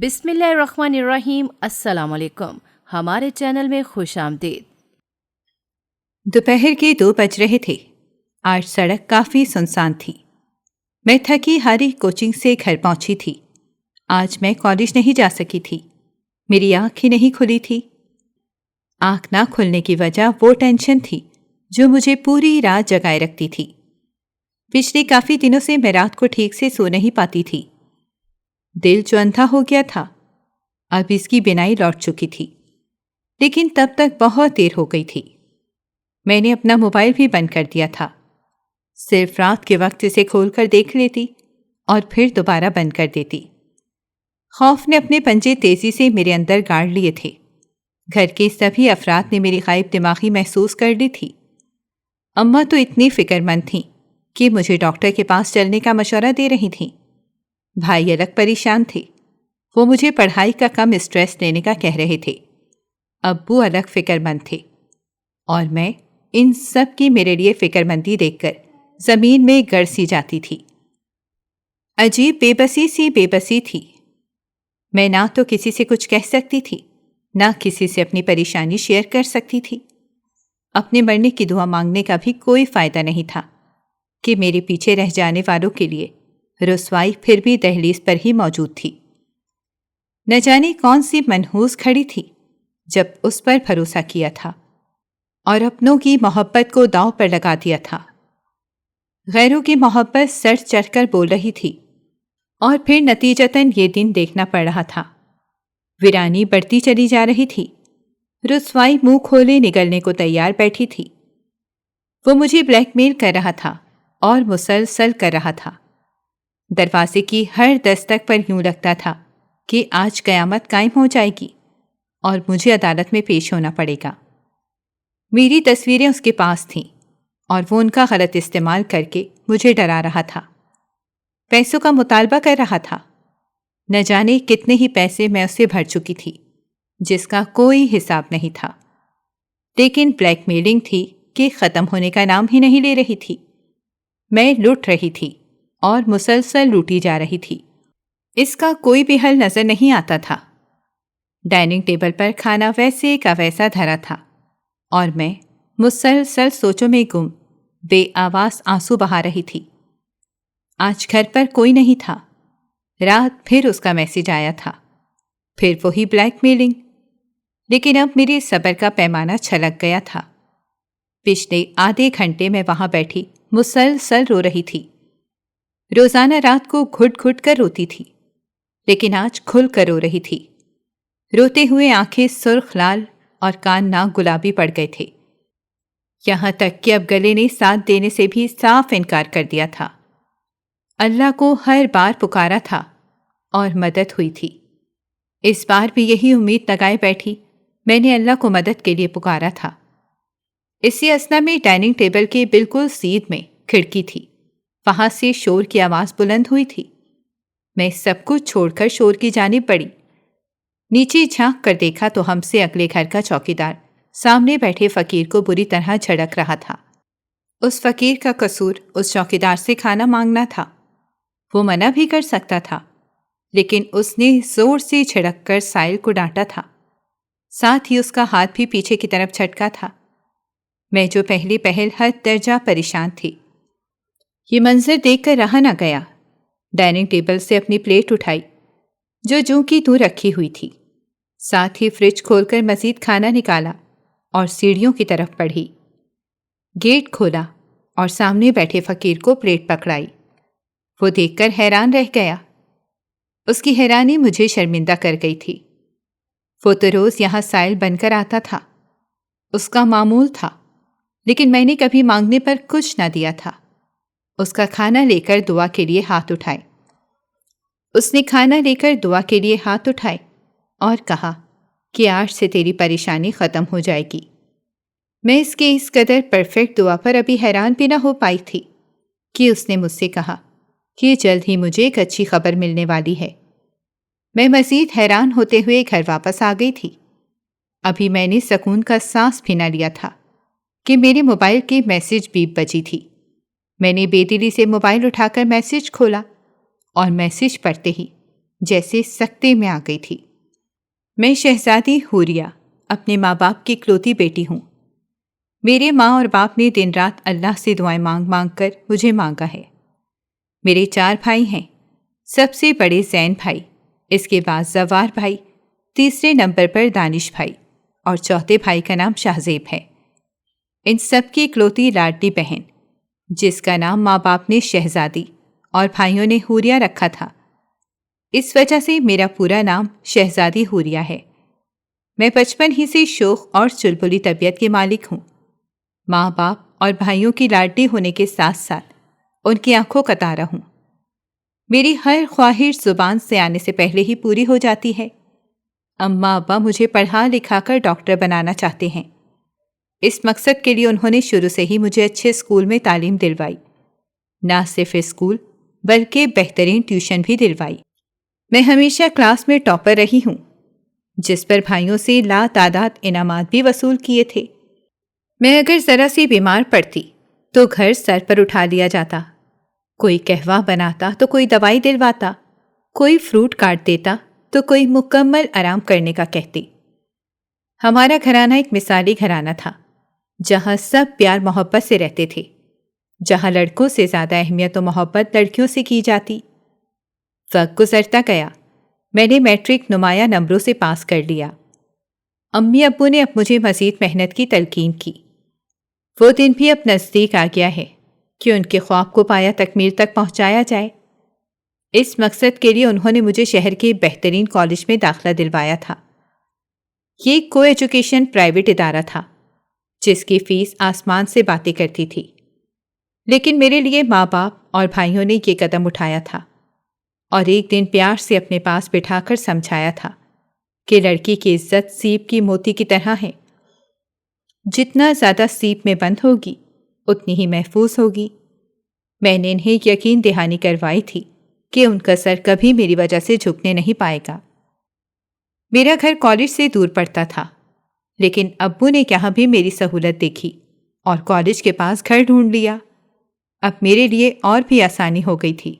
بسم اللہ الرحمن الرحیم۔ السلام علیکم، ہمارے چینل میں خوش آمدید۔ دوپہر کے 2 بج رہے تھے۔ آج سڑک کافی سنسان تھی۔ میں تھکی ہاری کوچنگ سے گھر پہنچی تھی۔ آج میں کالج نہیں جا سکی تھی۔ میری آنکھ ہی نہیں کھلی تھی۔ آنکھ نہ کھلنے کی وجہ وہ ٹینشن تھی جو مجھے پوری رات جگائے رکھتی تھی۔ پچھلے کافی دنوں سے میں رات کو ٹھیک سے سو نہیں پاتی تھی۔ دل جو اندھا ہو گیا تھا، اب اس کی بینائی لوٹ چکی تھی، لیکن تب تک بہت دیر ہو گئی تھی۔ میں نے اپنا موبائل بھی بند کر دیا تھا۔ صرف رات کے وقت اسے کھول کر دیکھ لیتی اور پھر دوبارہ بند کر دیتی۔ خوف نے اپنے پنجے تیزی سے میرے اندر گاڑ لیے تھے۔ گھر کے سبھی افراد نے میری غائب دماغی محسوس کر لی تھی۔ اماں تو اتنی فکر مند تھیں کہ مجھے ڈاکٹر کے پاس چلنے کا مشورہ دے رہی تھیں۔ بھائی الگ پریشان تھے، وہ مجھے پڑھائی کا کم اسٹریس لینے کا کہہ رہے تھے۔ ابو الگ فکر مند تھے، اور میں ان سب کی میرے لیے فکر مندی دیکھ کر زمین میں گڑ سی جاتی تھی۔ عجیب بے بسی تھی۔ میں نہ تو کسی سے کچھ کہہ سکتی تھی، نہ کسی سے اپنی پریشانی شیئر کر سکتی تھی۔ اپنے مرنے کی دعا مانگنے کا بھی کوئی فائدہ نہیں تھا کہ میرے پیچھے رہ جانے والوں کے لیے رسوائی پھر بھی دہلیز پر ہی موجود تھی۔ نہ جانے کون سی منحوس کھڑی تھی جب اس پر بھروسہ کیا تھا اور اپنوں کی محبت کو داؤ پر لگا دیا تھا۔ غیروں کی محبت سر چڑھ کر بول رہی تھی، اور پھر نتیجتاً یہ دن دیکھنا پڑ رہا تھا۔ ویرانی بڑھتی چلی جا رہی تھی۔ رسوائی منہ کھولے نگلنے کو تیار بیٹھی تھی۔ وہ مجھے بلیک میل کر رہا تھا اور مسلسل کر رہا تھا۔ دروازے کی ہر دستک پر یوں لگتا تھا کہ آج قیامت قائم ہو جائے گی اور مجھے عدالت میں پیش ہونا پڑے گا۔ میری تصویریں اس کے پاس تھیں اور وہ ان کا غلط استعمال کر کے مجھے ڈرا رہا تھا۔ پیسوں کا مطالبہ کر رہا تھا۔ نہ جانے کتنے ہی پیسے میں اسے بھر چکی تھی، جس کا کوئی حساب نہیں تھا، لیکن بلیک میلنگ تھی کہ ختم ہونے کا نام ہی نہیں لے رہی تھی۔ میں لٹ رہی تھی اور مسلسل لوٹی جا رہی تھی۔ اس کا کوئی بھی حل نظر نہیں آتا تھا۔ ڈائننگ ٹیبل پر کھانا ویسے کا ویسا دھرا تھا، اور میں مسلسل سوچوں میں گم بے آواز آنسو بہا رہی تھی۔ آج گھر پر کوئی نہیں تھا۔ رات پھر اس کا میسج آیا تھا، پھر وہی بلیک میلنگ، لیکن اب میرے صبر کا پیمانہ چھلک گیا تھا۔ پچھلے آدھے گھنٹے میں وہاں بیٹھی مسلسل رو رہی تھی۔ روزانہ رات کو گھٹ گھٹ کر روتی تھی، لیکن آج کھل کر رو رہی تھی۔ روتے ہوئے آنکھیں سرخ لال اور کان ناک گلابی پڑ گئے تھے، یہاں تک کہ اب گلے نے ساتھ دینے سے بھی صاف انکار کر دیا تھا۔ اللہ کو ہر بار پکارا تھا اور مدد ہوئی تھی۔ اس بار بھی یہی امید لگائے بیٹھی میں نے اللہ کو مدد کے لیے پکارا تھا۔ اسی اثنا میں ڈائننگ ٹیبل کے بالکل سیدھ میں کھڑکی تھی، وہاں سے شور کی آواز بلند ہوئی تھی۔ میں سب کچھ چھوڑ کر شور کی جانب بڑھی۔ نیچے جھانک کر دیکھا تو ہم سے اگلے گھر کا چوکیدار سامنے بیٹھے فقیر کو بری طرح جھڑک رہا تھا۔ اس فقیر کا قصور اس چوکیدار سے کھانا مانگنا تھا۔ وہ منع بھی کر سکتا تھا، لیکن اس نے زور سے جھڑک کر سائل کو ڈانٹا تھا، ساتھ ہی اس کا ہاتھ بھی پیچھے کی طرف جھٹکا تھا۔ میں جو پہلی پہل حد درجہ پریشان تھی۔ یہ منظر دیکھ کر رہا نہ گیا۔ ڈائننگ ٹیبل سے اپنی پلیٹ اٹھائی جو جوں کی توں رکھی ہوئی تھی، ساتھ ہی فریج کھول کر مزید کھانا نکالا اور سیڑھیوں کی طرف بڑھی۔ گیٹ کھولا اور سامنے بیٹھے فقیر کو پلیٹ پکڑائی۔ وہ دیکھ کر حیران رہ گیا۔ اس کی حیرانی مجھے شرمندہ کر گئی تھی۔ وہ تو روز یہاں سائل بن کر آتا تھا، اس کا معمول تھا، لیکن میں نے کبھی مانگنے پر کچھ نہ دیا تھا۔ اس کا کھانا لے کر دعا کے لیے ہاتھ اٹھائے۔ اس نے کھانا لے کر دعا کے لیے ہاتھ اٹھائے اور کہا کہ آج سے تیری پریشانی ختم ہو جائے گی۔ میں اس کے اس قدر پرفیکٹ دعا پر ابھی حیران بھی نہ ہو پائی تھی کہ اس نے مجھ سے کہا کہ جلد ہی مجھے ایک اچھی خبر ملنے والی ہے۔ میں مزید حیران ہوتے ہوئے گھر واپس آ گئی تھی۔ ابھی میں نے سکون کا سانس بھی نہ لیا تھا کہ میرے موبائل کی میسج بیپ بجی تھی۔ میں نے بے دلی سے موبائل اٹھا کر میسج کھولا اور میسج پڑھتے ہی جیسے سکتے میں آ گئی تھی۔ میں شہزادی حوریہ اپنے ماں باپ کی اکلوتی بیٹی ہوں۔ میرے ماں اور باپ نے دن رات اللہ سے دعائیں مانگ مانگ کر مجھے مانگا ہے۔ میرے 4 بھائی ہیں۔ سب سے بڑے زین بھائی، اس کے بعد زوار بھائی، تیسرے نمبر پر دانش بھائی اور چوتھے بھائی کا نام شاہزیب ہے۔ ان سب کی اکلوتی لاڈلی بہن، جس کا نام ماں باپ نے شہزادی اور بھائیوں نے حوریہ رکھا تھا، اس وجہ سے میرا پورا نام شہزادی حوریہ ہے۔ میں بچپن ہی سے شوخ اور چلبلی طبیعت کی مالک ہوں۔ ماں باپ اور بھائیوں کی لاڈلی ہونے کے ساتھ ساتھ ان کی آنکھوں کا تارا ہوں۔ میری ہر خواہش زبان سے آنے سے پہلے ہی پوری ہو جاتی ہے۔ اماں ابا مجھے پڑھا لکھا کر ڈاکٹر بنانا چاہتے ہیں۔ اس مقصد کے لیے انہوں نے شروع سے ہی مجھے اچھے اسکول میں تعلیم دلوائی۔ نہ صرف اسکول بلکہ بہترین ٹیوشن بھی دلوائی۔ میں ہمیشہ کلاس میں ٹاپر رہی ہوں، جس پر بھائیوں سے لا تعداد انعامات بھی وصول کیے تھے۔ میں اگر ذرا سی بیمار پڑتی تو گھر سر پر اٹھا لیا جاتا۔ کوئی قہوہ بناتا تو کوئی دوائی دلواتا، کوئی فروٹ کاٹ دیتا تو کوئی مکمل آرام کرنے کا کہتی۔ ہمارا گھرانہ ایک مثالی گھرانہ تھا، جہاں سب پیار محبت سے رہتے تھے، جہاں لڑکوں سے زیادہ اہمیت و محبت لڑکیوں سے کی جاتی۔ وقت گزرتا گیا، میں نے میٹرک نمایاں نمبروں سے پاس کر لیا۔ امی ابو نے اب مجھے مزید محنت کی تلقین کی۔ وہ دن بھی اب نزدیک آ گیا ہے کہ ان کے خواب کو پایا تکمیل تک پہنچایا جائے۔ اس مقصد کے لیے انہوں نے مجھے شہر کے بہترین کالج میں داخلہ دلوایا تھا۔ یہ کو ایجوکیشن پرائیویٹ ادارہ تھا، جس کی فیس آسمان سے باتیں کرتی تھی، لیکن میرے لیے ماں باپ اور بھائیوں نے یہ قدم اٹھایا تھا اور ایک دن پیار سے اپنے پاس بٹھا کر سمجھایا تھا کہ لڑکی کی عزت سیپ کی موتی کی طرح ہے۔ جتنا زیادہ سیپ میں بند ہوگی اتنی ہی محفوظ ہوگی۔ میں نے انہیں یقین دہانی کروائی تھی کہ ان کا سر کبھی میری وجہ سے جھکنے نہیں پائے گا۔ میرا گھر کالج سے دور پڑتا تھا، لیکن ابو نے یہاں بھی میری سہولت دیکھی اور کالج کے پاس گھر ڈھونڈ لیا۔ اب میرے لیے اور بھی آسانی ہو گئی تھی۔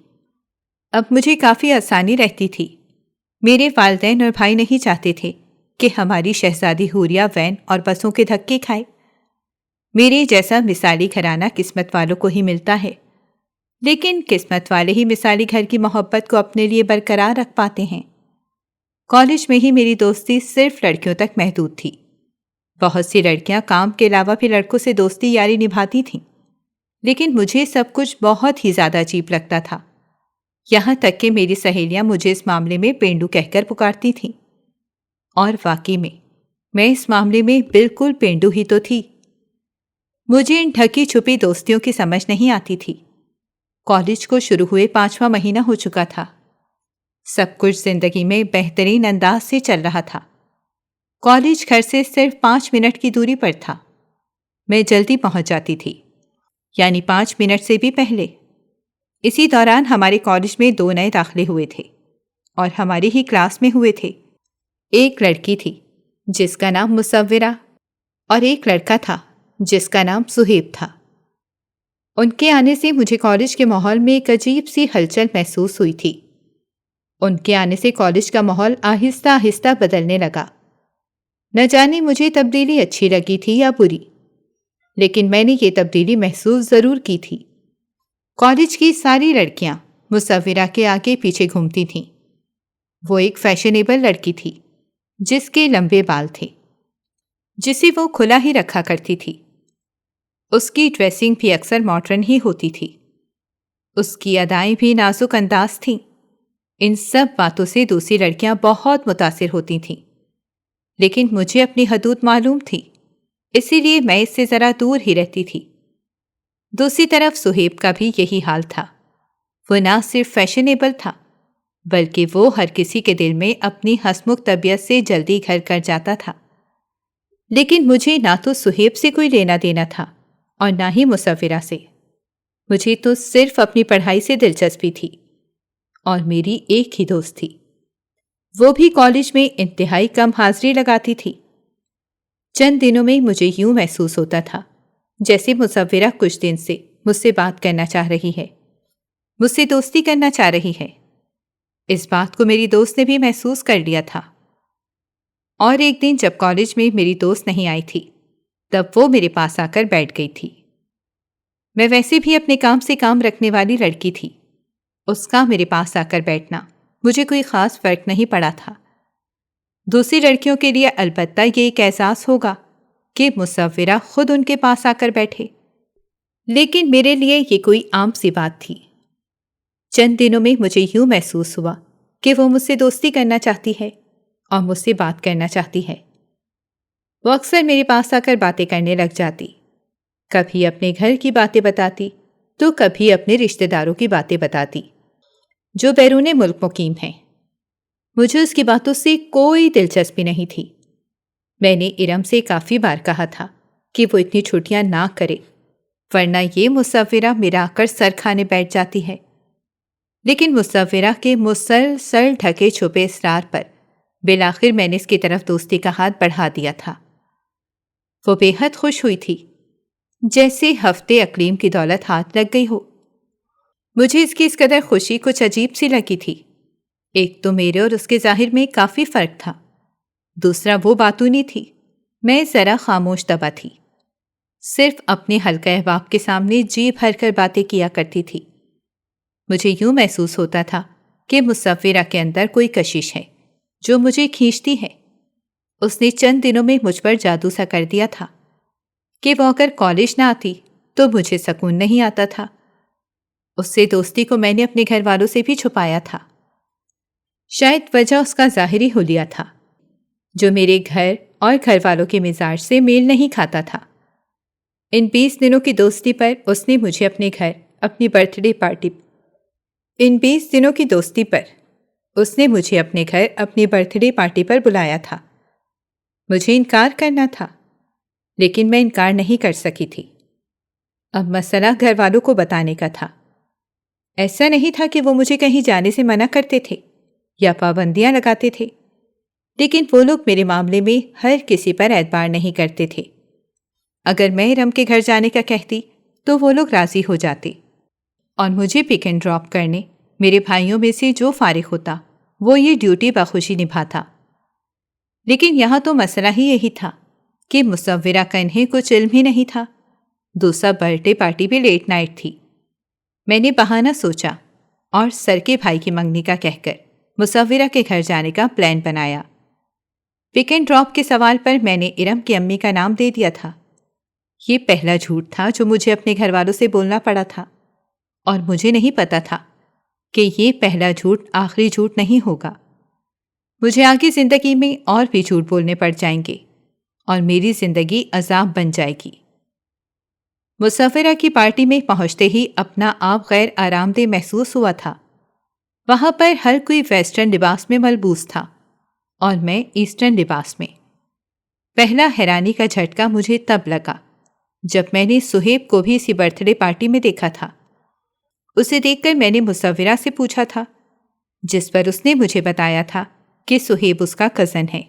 اب مجھے کافی آسانی رہتی تھی۔ میرے والدین اور بھائی نہیں چاہتے تھے کہ ہماری شہزادی حوریہ وین اور بسوں کے دھکے کھائے۔ میرے جیسا مثالی گھرانہ قسمت والوں کو ہی ملتا ہے، لیکن قسمت والے ہی مثالی گھر کی محبت کو اپنے لیے برقرار رکھ پاتے ہیں۔ کالج میں ہی میری دوستی صرف لڑکیوں تک محدود تھی۔ بہت سی لڑکیاں کام کے علاوہ بھی لڑکوں سے دوستی یاری نبھاتی تھیں، لیکن مجھے سب کچھ بہت ہی زیادہ عجیب لگتا تھا، یہاں تک کہ میری سہیلیاں مجھے اس معاملے میں پینڈو کہہ کر پکارتی تھیں۔ اور واقعی میں اس معاملے میں بالکل پینڈو ہی تو تھی۔ مجھے ان ڈھکی چھپی دوستیوں کی سمجھ نہیں آتی تھی۔ کالج کو شروع ہوئے 5واں مہینہ ہو چکا تھا۔ سب کچھ زندگی میں بہترین انداز سے چل رہا تھا۔ کالج گھر سے صرف 5 منٹ کی دوری پر تھا۔ میں جلدی پہنچ جاتی تھی، یعنی 5 منٹ سے بھی پہلے۔ اسی دوران ہمارے کالج میں 2 نئے داخلے ہوئے تھے اور ہماری ہی کلاس میں ہوئے تھے۔ ایک لڑکی تھی جس کا نام مصورہ اور ایک لڑکا تھا جس کا نام صہیب تھا۔ ان کے آنے سے مجھے کالج کے ماحول میں ایک عجیب سی ہلچل محسوس ہوئی تھی۔ ان کے آنے سے کالج کا ماحول آہستہ آہستہ بدلنے لگا۔ نہ جانے مجھے تبدیلی اچھی لگی تھی یا بری، لیکن میں نے یہ تبدیلی محسوس ضرور کی تھی۔ کالج کی ساری لڑکیاں مصورہ کے آگے پیچھے گھومتی تھیں۔ وہ ایک فیشنیبل لڑکی تھی جس کے لمبے بال تھے، جسے وہ کھلا ہی رکھا کرتی تھی۔ اس کی ڈریسنگ بھی اکثر ماڈرن ہی ہوتی تھی۔ اس کی ادائیں بھی نازک انداز تھیں۔ ان سب باتوں سے دوسری لڑکیاں بہت متاثر ہوتی تھیں، لیکن مجھے اپنی حدود معلوم تھی، اسی لیے میں اس سے ذرا دور ہی رہتی تھی۔ دوسری طرف صہیب کا بھی یہی حال تھا۔ وہ نہ صرف فیشنیبل تھا، بلکہ وہ ہر کسی کے دل میں اپنی ہنسمکھ طبیعت سے جلدی گھر کر جاتا تھا۔ لیکن مجھے نہ تو صہیب سے کوئی لینا دینا تھا اور نہ ہی مصورہ سے۔ مجھے تو صرف اپنی پڑھائی سے دلچسپی تھی، اور میری ایک ہی دوست تھی۔ وہ بھی کالج میں انتہائی کم حاضری لگاتی تھی۔ چند دنوں میں مجھے یوں محسوس ہوتا تھا جیسے مصورہ کچھ دن سے مجھ سے بات کرنا چاہ رہی ہے، مجھ سے دوستی کرنا چاہ رہی ہے۔ اس بات کو میری دوست نے بھی محسوس کر لیا تھا۔ اور ایک دن جب کالج میں میری دوست نہیں آئی تھی، تب وہ میرے پاس آ کر بیٹھ گئی تھی۔ میں ویسے بھی اپنے کام سے کام رکھنے والی لڑکی تھی۔ اس کا میرے پاس آ کر بیٹھنا مجھے کوئی خاص فرق نہیں پڑا تھا۔ دوسری لڑکیوں کے لیے البتہ یہ ایک احساس ہوگا کہ مصورہ خود ان کے پاس آ کر بیٹھے، لیکن میرے لیے یہ کوئی عام سی بات تھی۔ چند دنوں میں مجھے یوں محسوس ہوا کہ وہ مجھ سے دوستی کرنا چاہتی ہے اور مجھ سے بات کرنا چاہتی ہے۔ وہ اکثر میرے پاس آ کر باتیں کرنے لگ جاتی، کبھی اپنے گھر کی باتیں بتاتی تو کبھی اپنے رشتہ داروں کی باتیں بتاتی جو بیرون ملک مقیم ہیں۔ مجھے اس کی باتوں سے کوئی دلچسپی نہیں تھی۔ میں نے ارم سے کافی بار کہا تھا کہ وہ اتنی چھٹیاں نہ کرے، ورنہ یہ مصورہ میرا آ کر سر کھانے بیٹھ جاتی ہے۔ لیکن مصورہ کے مسلسل ڈھکے چھپے اصرار پر بالآخر میں نے اس کی طرف دوستی کا ہاتھ بڑھا دیا تھا۔ وہ بے حد خوش ہوئی تھی، جیسے ہفتے اقلیم کی دولت ہاتھ لگ گئی ہو۔ مجھے اس کی اس قدر خوشی کچھ عجیب سی لگی تھی۔ ایک تو میرے اور اس کے ظاہر میں کافی فرق تھا، دوسرا وہ باتونی تھی، میں ذرا خاموش دبا تھی، صرف اپنے حلقہ احباب کے سامنے جی بھر کر باتیں کیا کرتی تھی۔ مجھے یوں محسوس ہوتا تھا کہ مصورہ کے اندر کوئی کشش ہے جو مجھے کھینچتی ہے۔ اس نے چند دنوں میں مجھ پر جادو سا کر دیا تھا کہ وہ اگر کالج نہ آتی تو مجھے سکون نہیں آتا تھا۔ اس سے دوستی کو میں نے اپنے گھر والوں سے بھی چھپایا تھا۔ شاید وجہ اس کا ظاہری حلیہ تھا جو میرے گھر اور گھر والوں کے مزاج سے میل نہیں کھاتا تھا۔ ان 20 دنوں کی دوستی پر اس نے مجھے اپنے گھر اپنی برتھ ڈے پارٹی پر بلایا تھا۔ مجھے انکار کرنا تھا، لیکن میں انکار نہیں کر سکی تھی۔ اب مسئلہ گھر والوں کو بتانے کا تھا۔ ایسا نہیں تھا کہ وہ مجھے کہیں جانے سے منع کرتے تھے یا پابندیاں لگاتے تھے، لیکن وہ لوگ میرے معاملے میں ہر کسی پر اعتبار نہیں کرتے تھے۔ اگر میں ارم کے گھر جانے کا کہتی تو وہ لوگ راضی ہو جاتے اور مجھے پک اینڈ ڈراپ کرنے میرے بھائیوں میں سے جو فارغ ہوتا وہ یہ ڈیوٹی بخوشی نبھاتا۔ لیکن یہاں تو مسئلہ ہی یہی تھا کہ مصورہ کا انہیں کچھ علم ہی نہیں تھا۔ دوسرا برتھ ڈے پارٹی بھی لیٹ نائٹ تھی۔ میں نے بہانہ سوچا اور سر کے بھائی کی منگنی کا کہہ کر مصورہ کے گھر جانے کا پلان بنایا۔ پک اینڈ ڈراپ کے سوال پر میں نے ارم کی امی کا نام دے دیا تھا۔ یہ پہلا جھوٹ تھا جو مجھے اپنے گھر والوں سے بولنا پڑا تھا، اور مجھے نہیں پتا تھا کہ یہ پہلا جھوٹ آخری جھوٹ نہیں ہوگا۔ مجھے آگے زندگی میں اور بھی جھوٹ بولنے پڑ جائیں گے اور میری زندگی عذاب بن جائے گی۔ مصورہ کی پارٹی میں پہنچتے ہی اپنا آپ غیر آرام دہ محسوس ہوا تھا۔ وہاں پر ہر کوئی ویسٹرن لباس میں ملبوس تھا اور میں ایسٹرن لباس میں۔ پہلا حیرانی کا جھٹکا مجھے تب لگا جب میں نے سہیب کو بھی اسی برتھ ڈے پارٹی میں دیکھا تھا۔ اسے دیکھ کر میں نے مصورہ سے پوچھا تھا، جس پر اس نے مجھے بتایا تھا کہ سہیب اس کا کزن ہے۔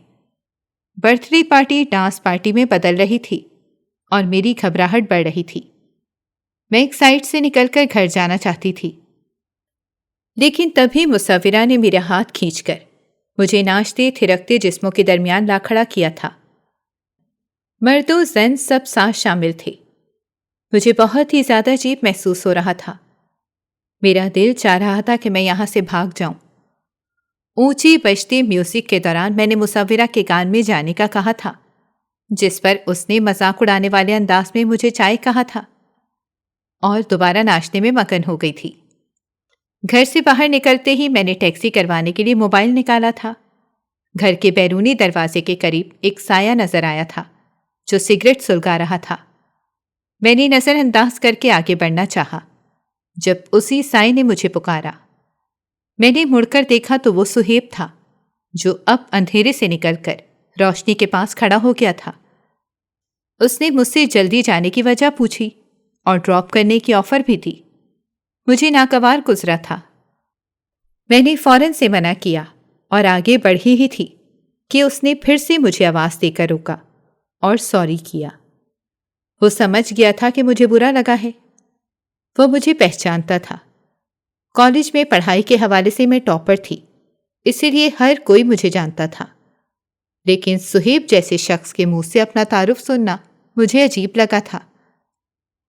Birth day party dance party میں بدل رہی تھی اور میری گھبراہٹ بڑھ رہی تھی۔ میں ایک سائڈ سے نکل کر گھر جانا چاہتی تھی، لیکن تبھی مصورہ نے میرا ہاتھ کھینچ کر مجھے ناچتے تھرکتے جسموں کے درمیان لا کھڑا کیا تھا۔ مرد و زن سب ساتھ شامل تھے۔ مجھے بہت ہی زیادہ عجیب محسوس ہو رہا تھا۔ میرا دل چاہ رہا تھا کہ میں یہاں سے بھاگ جاؤں۔ اونچی بجتی میوزک کے دوران میں نے مصورہ کے کان میں جانے کا کہا تھا، جس پر اس نے مذاق اڑانے والے انداز میں مجھے چائے کہا تھا اور دوبارہ ناشتے میں مگن ہو گئی تھی۔ گھر سے باہر نکلتے ہی میں نے ٹیکسی کروانے کے لیے موبائل نکالا تھا۔ گھر کے بیرونی دروازے کے قریب ایک سایہ نظر آیا تھا جو سگریٹ سلگا رہا تھا۔ میں نے نظر انداز کر کے آگے بڑھنا چاہا جب اسی سائے نے مجھے پکارا۔ میں نے مڑ کر دیکھا تو وہ سہیب تھا جو اب اندھیرے سے نکل کر روشنی کے پاس کھڑا ہو گیا تھا۔ اس نے مجھ سے جلدی جانے کی وجہ پوچھی اور ڈراپ کرنے کی آفر بھی دی۔ مجھے ناگوار گزرا تھا۔ میں نے فوراً سے منع کیا اور آگے بڑھی ہی تھی کہ اس نے پھر سے مجھے آواز دے کر روکا اور سوری کیا۔ وہ سمجھ گیا تھا کہ مجھے برا لگا ہے۔ وہ مجھے پہچانتا تھا۔ کالج میں پڑھائی کے حوالے سے میں ٹاپر تھی، اسی لیے ہر کوئی مجھے جانتا تھا، لیکن سہیب جیسے شخص کے منہ سے اپنا تعارف سننا مجھے عجیب لگا تھا۔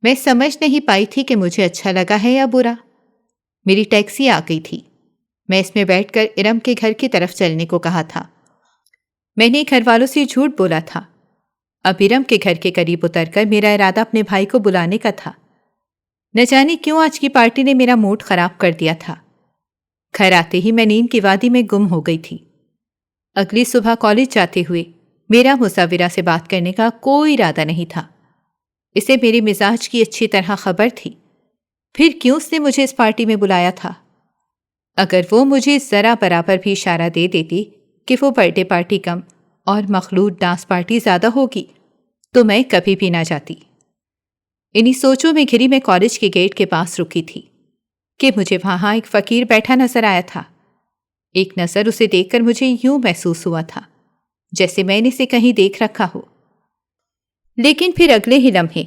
میں سمجھ نہیں پائی تھی کہ مجھے اچھا لگا ہے یا برا۔ میری ٹیکسی آ گئی تھی، میں اس میں بیٹھ کر ارم کے گھر کی طرف چلنے کو کہا تھا۔ میں نے گھر والوں سے جھوٹ بولا تھا۔ اب ارم کے گھر کے قریب اتر کر میرا ارادہ اپنے بھائی کو بلانے کا تھا۔ نہ جانے کیوں آج کی پارٹی نے میرا موڈ خراب کر دیا تھا۔ گھر آتے ہی میں نیند کی وادی میں گم ہو گئی تھی۔ اگلی صبح کالج جاتے ہوئے میرا مصورہ سے بات کرنے کا کوئی ارادہ نہیں تھا۔ اسے میرے مزاج کی اچھی طرح خبر تھی، پھر کیوں اس نے مجھے اس پارٹی میں بلایا تھا؟ اگر وہ مجھے ذرا برابر بھی اشارہ دے دیتی کہ وہ برتھ ڈے پارٹی کم اور مخلوط ڈانس پارٹی زیادہ ہوگی تو میں کبھی بھی نہ جاتی۔ انہی سوچوں میں گھری میں کالج کے گیٹ کے پاس رکی تھی کہ مجھے وہاں ایک فقیر بیٹھا نظر آیا تھا۔ ایک نظر اسے دیکھ کر مجھے یوں محسوس ہوا تھا جیسے میں نے اسے کہیں دیکھ رکھا ہو، لیکن پھر اگلے ہی لمحے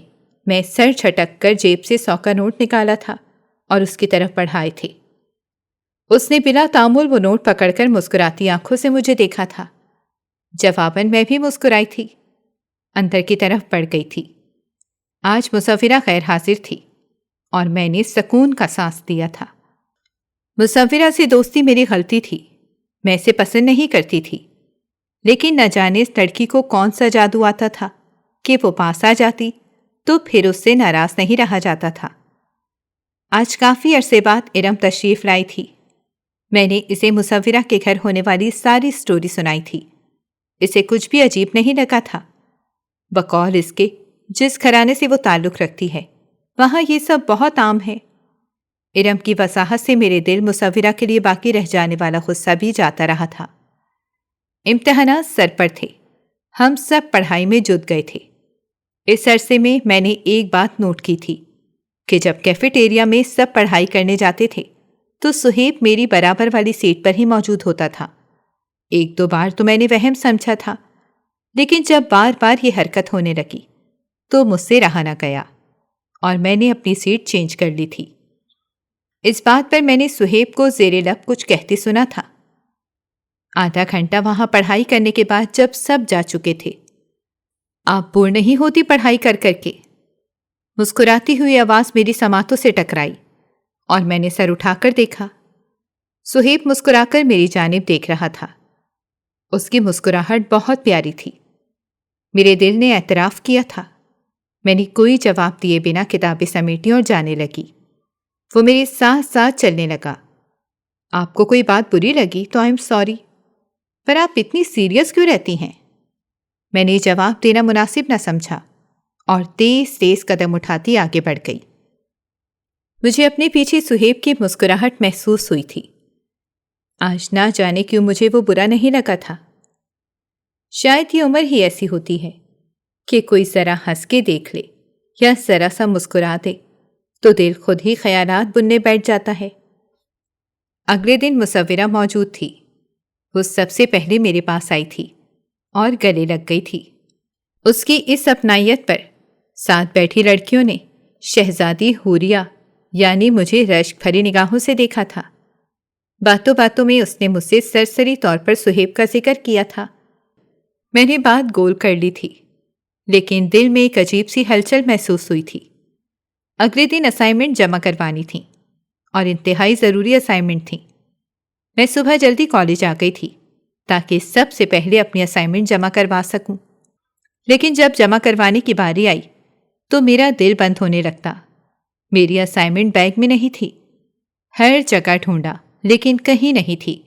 میں سر چھٹک کر جیب سے 100 کا نوٹ نکالا تھا اور اس کی طرف بڑھائے تھے۔ اس نے بلا تعامل وہ نوٹ پکڑ کر مسکراتی آنکھوں سے مجھے دیکھا تھا۔ جواباً میں بھی مسکرائی تھی، اندر کی طرف بڑھ گئی تھی۔ آج مصورہ غیر حاضر تھی اور میں نے سکون کا سانس لیا تھا۔ مصورہ سے دوستی میری غلطی تھی، میں اسے پسند نہیں کرتی تھی، لیکن نہ جانے اس لڑکی کو کون سا جادو آتا تھا کہ وہ پاس آ جاتی تو پھر اس سے ناراض نہیں رہا جاتا تھا۔ آج کافی عرصے بعد ارم تشریف لائی تھی۔ میں نے اسے مصورہ کے گھر ہونے والی ساری سٹوری سنائی تھی۔ اسے کچھ بھی عجیب نہیں لگا تھا، بقول اس کے جس گھرانے سے وہ تعلق رکھتی ہے وہاں یہ سب بہت عام ہے۔ ارم کی وضاحت سے میرے دل مصورہ کے لیے باقی رہ جانے والا غصہ بھی جاتا رہا تھا۔ امتحانات سر پر تھے، ہم سب پڑھائی میں جت گئے تھے۔ اس عرصے میں میں نے ایک بات نوٹ کی تھی کہ جب کیفیٹیریا میں سب پڑھائی کرنے جاتے تھے تو سہیب میری برابر والی سیٹ پر ہی موجود ہوتا تھا۔ ایک دو بار تو میں نے وہم سمجھا تھا، لیکن جب بار بار یہ حرکت ہونے لگی تو مجھ سے رہا نہ گیا اور میں نے اپنی سیٹ چینج کر لی تھی۔ اس بات پر میں نے سہیب کو زیر لب کچھ کہتے سنا تھا۔ آدھا گھنٹہ وہاں پڑھائی کرنے کے بعد جب سب جا چکے تھے، آپ بور نہیں ہوتی پڑھائی کر کر کے؟ مسکراتی ہوئی آواز میری سماعتوں سے ٹکرائی اور میں نے سر اٹھا کر دیکھا۔ سہیب مسکرا کر میری جانب دیکھ رہا تھا۔ اس کی مسکراہٹ بہت پیاری تھی۔ میرے دل نے اعتراف کیا تھا۔ میں نے کوئی جواب دیے بنا کتابیں سمیٹی اور جانے لگی۔ وہ میرے ساتھ ساتھ چلنے لگا۔ آپ کو کوئی بات بری لگی تو آئی ایم سوری، پر آپ اتنی سیریس کیوں رہتی ہیں؟ میں نے جواب دینا مناسب نہ سمجھا اور تیز تیز قدم اٹھاتی آگے بڑھ گئی۔ مجھے اپنے پیچھے سہیب کی مسکراہٹ محسوس ہوئی تھی۔ آج نہ جانے کیوں مجھے وہ برا نہیں لگا تھا۔ شاید یہ عمر ہی ایسی ہوتی ہے کہ کوئی ذرا ہنس کے دیکھ لے یا ذرا سا مسکرا دے تو دل خود ہی خیالات بننے بیٹھ جاتا ہے۔ اگلے دن مصورہ موجود تھی۔ وہ سب سے پہلے میرے پاس آئی تھی اور گلے لگ گئی تھی۔ اس کی اس اپنائیت پر ساتھ بیٹھی لڑکیوں نے شہزادی حوریہ یعنی مجھے رشک بھری نگاہوں سے دیکھا تھا۔ باتوں باتوں میں اس نے مجھ سے سرسری طور پر سہیب کا ذکر کیا تھا۔ میں نے بات گول کر لی تھی، لیکن دل میں ایک عجیب سی ہلچل محسوس ہوئی تھی۔ اگلے دن اسائنمنٹ جمع کروانی تھیں اور انتہائی ضروری اسائنمنٹ تھیں۔ میں صبح جلدی کالج آ گئی تھی تاکہ سب سے پہلے اپنی اسائنمنٹ جمع کروا سکوں، لیکن جب جمع کروانے کی باری آئی تو میرا دل بند ہونے لگتا۔ میری اسائنمنٹ بیگ میں نہیں تھی۔ ہر جگہ ڈھونڈا لیکن کہیں نہیں تھی۔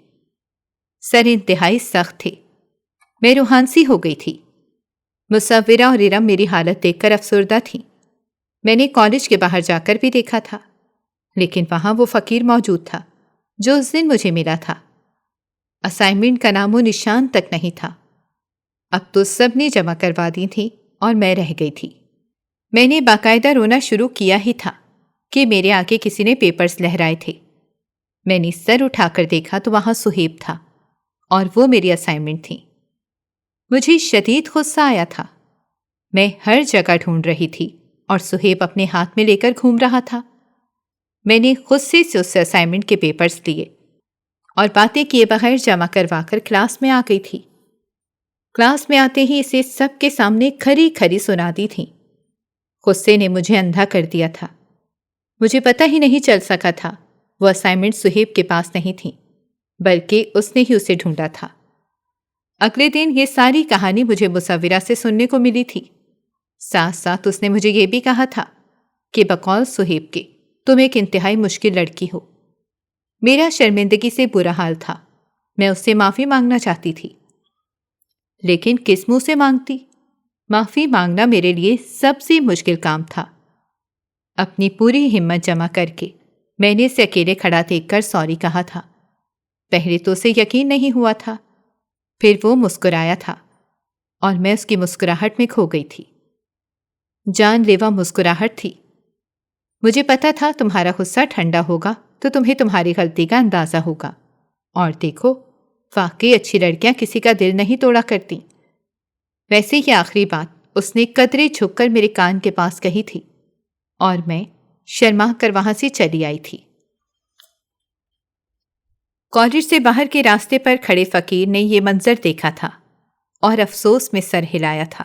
سر انتہائی سخت تھے۔ میں روحانسی ہو گئی تھی۔ مصورہ اور ارم میری حالت دیکھ کر افسردہ تھیں۔ میں نے کالج کے باہر جا کر بھی دیکھا تھا، لیکن وہاں وہ فقیر موجود تھا جو اس دن مجھے ملا تھا۔ اسائنمنٹ کا نام و نشان تک نہیں تھا۔ اب تو سب نے جمع کروا دی تھی اور میں رہ گئی تھی۔ میں نے باقاعدہ رونا شروع کیا ہی تھا کہ میرے آگے کسی نے پیپرز لہرائے تھے۔ میں نے سر اٹھا کر دیکھا تو وہاں سہیب تھا اور وہ میری اسائنمنٹ تھی۔ مجھے شدید غصہ آیا تھا۔ میں ہر جگہ ڈھونڈ رہی تھی اور سہیب اپنے ہاتھ میں لے کر گھوم رہا تھا۔ میں نے غصے سے اس سے اسائنمنٹ کے پیپرز لیے اور باتیں کیے بغیر جمع کروا کر کلاس میں آ گئی تھی۔ کلاس میں آتے ہی اسے سب کے سامنے کھری کھری سنا دی تھی۔ غصے نے مجھے اندھا کر دیا تھا۔ مجھے پتہ ہی نہیں چل سکا تھا وہ اسائنمنٹ سہیب کے پاس نہیں تھی، بلکہ اس نے ہی اسے ڈھونڈا تھا۔ اگلے دن یہ ساری کہانی مجھے مصورہ سے سننے کو ملی تھی۔ ساتھ ساتھ اس نے مجھے یہ بھی کہا تھا کہ بقول سہیب کے تم ایک انتہائی مشکل لڑکی ہو۔ میرا شرمندگی سے برا حال تھا۔ میں اس سے معافی مانگنا چاہتی تھی، لیکن کس منہ سے مانگتی؟ معافی مانگنا میرے لیے سب سے مشکل کام تھا۔ اپنی پوری ہمت جمع کر کے میں نے اسے اکیلے کھڑا دیکھ کر سوری کہا تھا۔ پہلے تو اسے یقین نہیں ہوا تھا، پھر وہ مسکرایا تھا اور میں اس کی مسکراہٹ میں کھو گئی تھی۔ جان لیوا مسکراہٹ تھی۔ مجھے پتا تھا تمہارا غصہ ٹھنڈا ہوگا تو تمہیں تمہاری غلطی کا اندازہ ہوگا، اور دیکھو واقعی اچھی لڑکیاں کسی کا دل نہیں توڑا کرتی۔ ویسے یہ آخری بات اس نے قدرے جھک کر میرے کان کے پاس کہی تھی اور میں شرما کر وہاں سے چلی آئی تھی۔ کالج سے باہر کے راستے پر کھڑے فقیر نے یہ منظر دیکھا تھا اور افسوس میں سر ہلایا تھا۔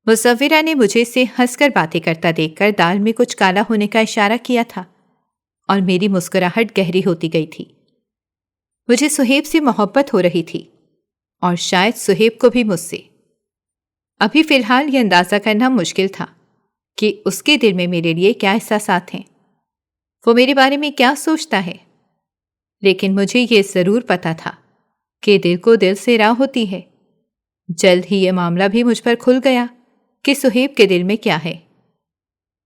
مصورہ نے مجھے سے ہنس کر باتیں کرتا دیکھ کر دال میں کچھ کالا ہونے کا اشارہ کیا تھا اور میری مسکراہٹ گہری ہوتی گئی تھی۔ مجھے سہیب سے محبت ہو رہی تھی اور شاید سہیب کو بھی مجھ سے۔ ابھی فی الحال یہ اندازہ کرنا مشکل تھا کہ اس کے دل میں میرے لیے کیا احساسات ہیں، وہ میرے بارے میں کیا سوچتا ہے، لیکن مجھے یہ ضرور پتا تھا کہ دل کو دل سے راہ ہوتی ہے۔ جلد ہی یہ معاملہ بھی مجھ پر کھل گیا کہ سہیب کے دل میں کیا ہے۔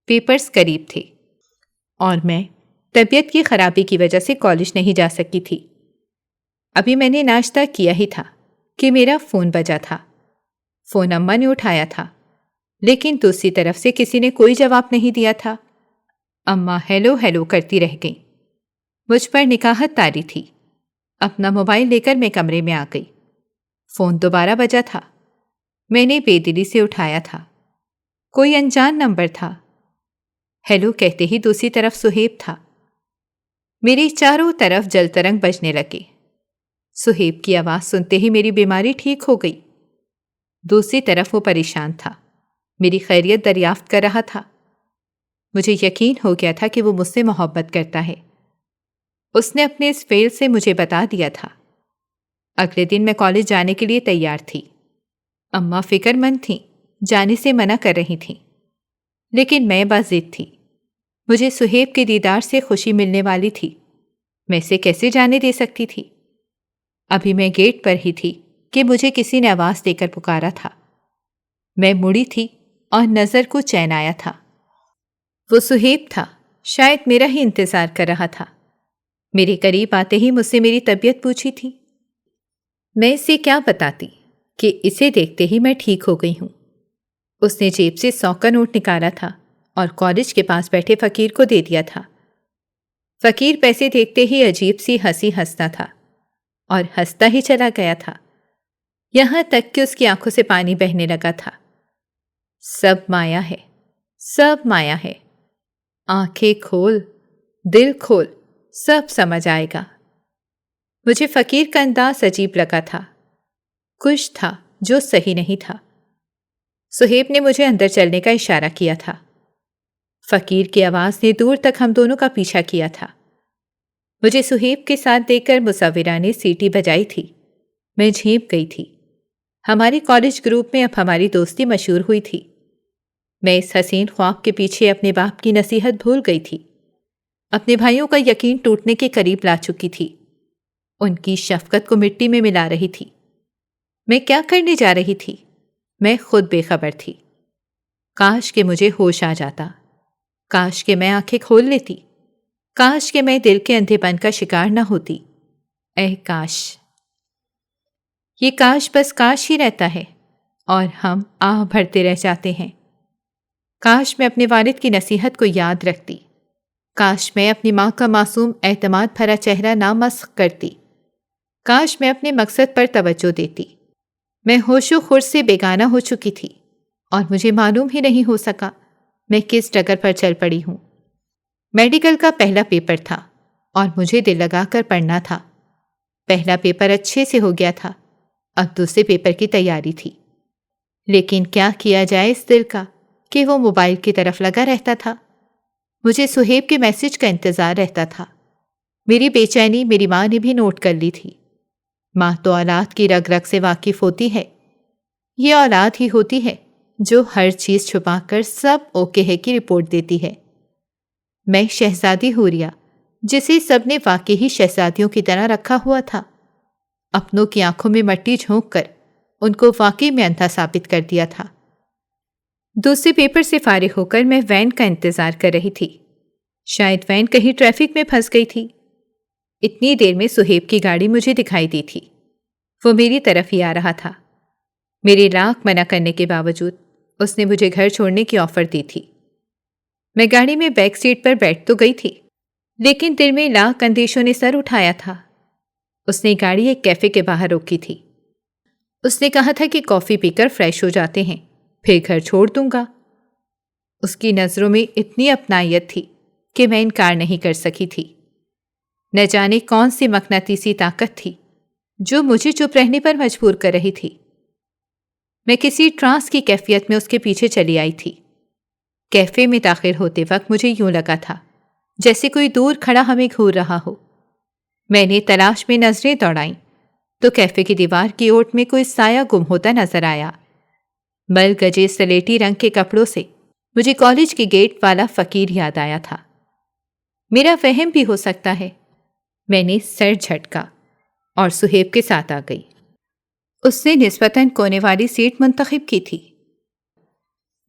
پیپرز قریب تھے اور میں طبیعت کی خرابی کی وجہ سے کالج نہیں جا سکی تھی۔ ابھی میں نے ناشتہ کیا ہی تھا کہ میرا فون بجا تھا۔ فون اماں نے اٹھایا تھا، لیکن دوسری طرف سے کسی نے کوئی جواب نہیں دیا تھا۔ اماں ہیلو ہیلو کرتی رہ گئیں۔ مجھ پر نکاحت طاری تھی۔ اپنا موبائل لے کر میں کمرے میں آ گئی۔ فون دوبارہ بجا تھا۔ میں نے بے دلی سے اٹھایا تھا۔ کوئی انجان نمبر تھا۔ ہیلو کہتے ہی دوسری طرف سہیب تھا۔ میری چاروں طرف جل ترنگ بجنے لگے۔ سہیب کی آواز سنتے ہی میری بیماری ٹھیک ہو گئی۔ دوسری طرف وہ پریشان تھا، میری خیریت دریافت کر رہا تھا۔ مجھے یقین ہو گیا تھا کہ وہ مجھ سے محبت کرتا ہے۔ اس نے اپنے اس فعل سے مجھے بتا دیا تھا۔ اگلے دن میں کالج جانے کے لیے تیار تھی۔ اماں فکر مند تھیں، جانے سے منع کر رہی تھیں، لیکن میں باضد تھی۔ مجھے سہیب کے دیدار سے خوشی ملنے والی تھی، میں اسے کیسے جانے دے سکتی تھی؟ ابھی میں گیٹ پر ہی تھی کہ مجھے کسی نے آواز دے کر پکارا تھا۔ میں مڑی تھی اور نظر کو چین آیا تھا۔ وہ سہیب تھا، شاید میرا ہی انتظار کر رہا تھا۔ میرے قریب آتے ہی مجھ سے میری طبیعت پوچھی تھی۔ میں اسے کیا بتاتی کہ اسے دیکھتے ہی میں ٹھیک ہو گئی ہوں۔ اس نے جیب سے 100 کا نوٹ نکالا تھا اور کالج کے پاس بیٹھے فقیر کو دے دیا تھا۔ فقیر پیسے دیکھتے ہی عجیب سی ہنسی ہنستا تھا اور ہنستا ہی چلا گیا تھا، یہاں تک کہ اس کی آنکھوں سے پانی بہنے لگا تھا۔ سب مایا ہے، سب مایا ہے۔ آنکھیں کھول، دل کھول، سب سمجھ آئے گا۔ مجھے فقیر کا انداز عجیب لگا تھا، کچھ تھا جو صحیح نہیں تھا۔ سہیب نے مجھے اندر چلنے کا اشارہ کیا تھا۔ فقیر کی آواز نے دور تک ہم دونوں کا پیچھا کیا تھا۔ مجھے سہیب کے ساتھ دیکھ کر مصورہ نے سیٹی بجائی تھی۔ میں جھینپ گئی تھی۔ ہمارے کالج گروپ میں اب ہماری دوستی مشہور ہوئی تھی۔ میں اس حسین خواب کے پیچھے اپنے باپ کی نصیحت بھول گئی تھی، اپنے بھائیوں کا یقین ٹوٹنے کے قریب لا چکی تھی، ان کی شفقت کو مٹی میں ملا رہی تھی۔ میں کیا کرنے جا رہی تھی؟ میں خود بے خبر تھی۔ کاش کہ مجھے ہوش آ جاتا، کاش کہ میں آنکھیں کھول لیتی، کاش کہ میں دل کے اندھے پن کا شکار نہ ہوتی۔ اے کاش! یہ کاش بس کاش ہی رہتا ہے اور ہم آہ بھرتے رہ جاتے ہیں۔ کاش میں اپنے والد کی نصیحت کو یاد رکھتی، کاش میں اپنی ماں کا معصوم اعتماد بھرا چہرہ نہ مسخ کرتی، کاش میں اپنے مقصد پر توجہ دیتی۔ میں ہوش و خرد سے بیگانہ ہو چکی تھی اور مجھے معلوم ہی نہیں ہو سکا میں کس ڈگر پر چل پڑی ہوں۔ میڈیکل کا پہلا پیپر تھا اور مجھے دل لگا کر پڑھنا تھا۔ پہلا پیپر اچھے سے ہو گیا تھا، اب دوسرے پیپر کی تیاری تھی۔ لیکن کیا کیا جائے اس دل کا کہ وہ موبائل کی طرف لگا رہتا تھا۔ مجھے سہیب کے میسج کا انتظار رہتا تھا۔ میری بے چینی میری ماں نے بھی نوٹ کر لی تھی۔ ماں تو اولاد کی رگ رگ سے واقف ہوتی ہے۔ یہ اولاد ہی ہوتی ہے جو ہر چیز چھپا کر سب اوکے ہے کی رپورٹ دیتی ہے۔ میں شہزادی حوریہ، جسے سب نے واقعی ہی شہزادیوں کی طرح رکھا ہوا تھا، اپنوں کی آنکھوں میں مٹی جھونک کر ان کو واقعی میں اندھا ثابت کر دیا تھا۔ دوسرے پیپر سے فارغ ہو کر میں وین کا انتظار کر رہی تھی۔ شاید وین کہیں ٹریفک میں پھنس گئی تھی۔ اتنی دیر میں سہیب کی گاڑی مجھے دکھائی دی تھی۔ وہ میری طرف ہی آ رہا تھا۔ میری لاکھ منع کرنے کے باوجود اس نے مجھے گھر چھوڑنے کی آفر دی تھی۔ میں گاڑی میں بیک سیٹ پر بیٹھ تو گئی تھی، لیکن دل میں لاکھ اندیشوں نے سر اٹھایا تھا۔ اس نے گاڑی ایک کیفے کے باہر روکی تھی۔ اس نے کہا تھا کہ کافی پی کر فریش ہو جاتے ہیں، پھر گھر چھوڑ دوں گا۔ اس کی نظروں میں اتنی اپنائیت تھی کہ میں انکار نہیں کر سکی تھی۔ نہ جانے کون سی مقناطیسی طاقت تھی جو مجھے چپ رہنے پر مجبور کر رہی تھی۔ میں کسی ٹرانس کی کیفیت میں اس کے پیچھے چلی آئی تھی۔ کیفے میں داخل ہوتے وقت مجھے یوں لگا تھا جیسے کوئی دور کھڑا ہمیں گھور رہا ہو۔ میں نے تلاش میں نظریں دوڑائیں تو کیفے کی دیوار کی اوٹ میں کوئی سایہ گم ہوتا نظر آیا۔ مل گجے سلیٹی رنگ کے کپڑوں سے مجھے کالج کے گیٹ والا فقیر یاد آیا تھا۔ میرا فہم بھی ہو سکتا ہے۔ میں نے سر جھٹکا اور سہیب کے ساتھ آ گئی۔ اس نے نسبتاً کونے والی سیٹ منتخب کی تھی۔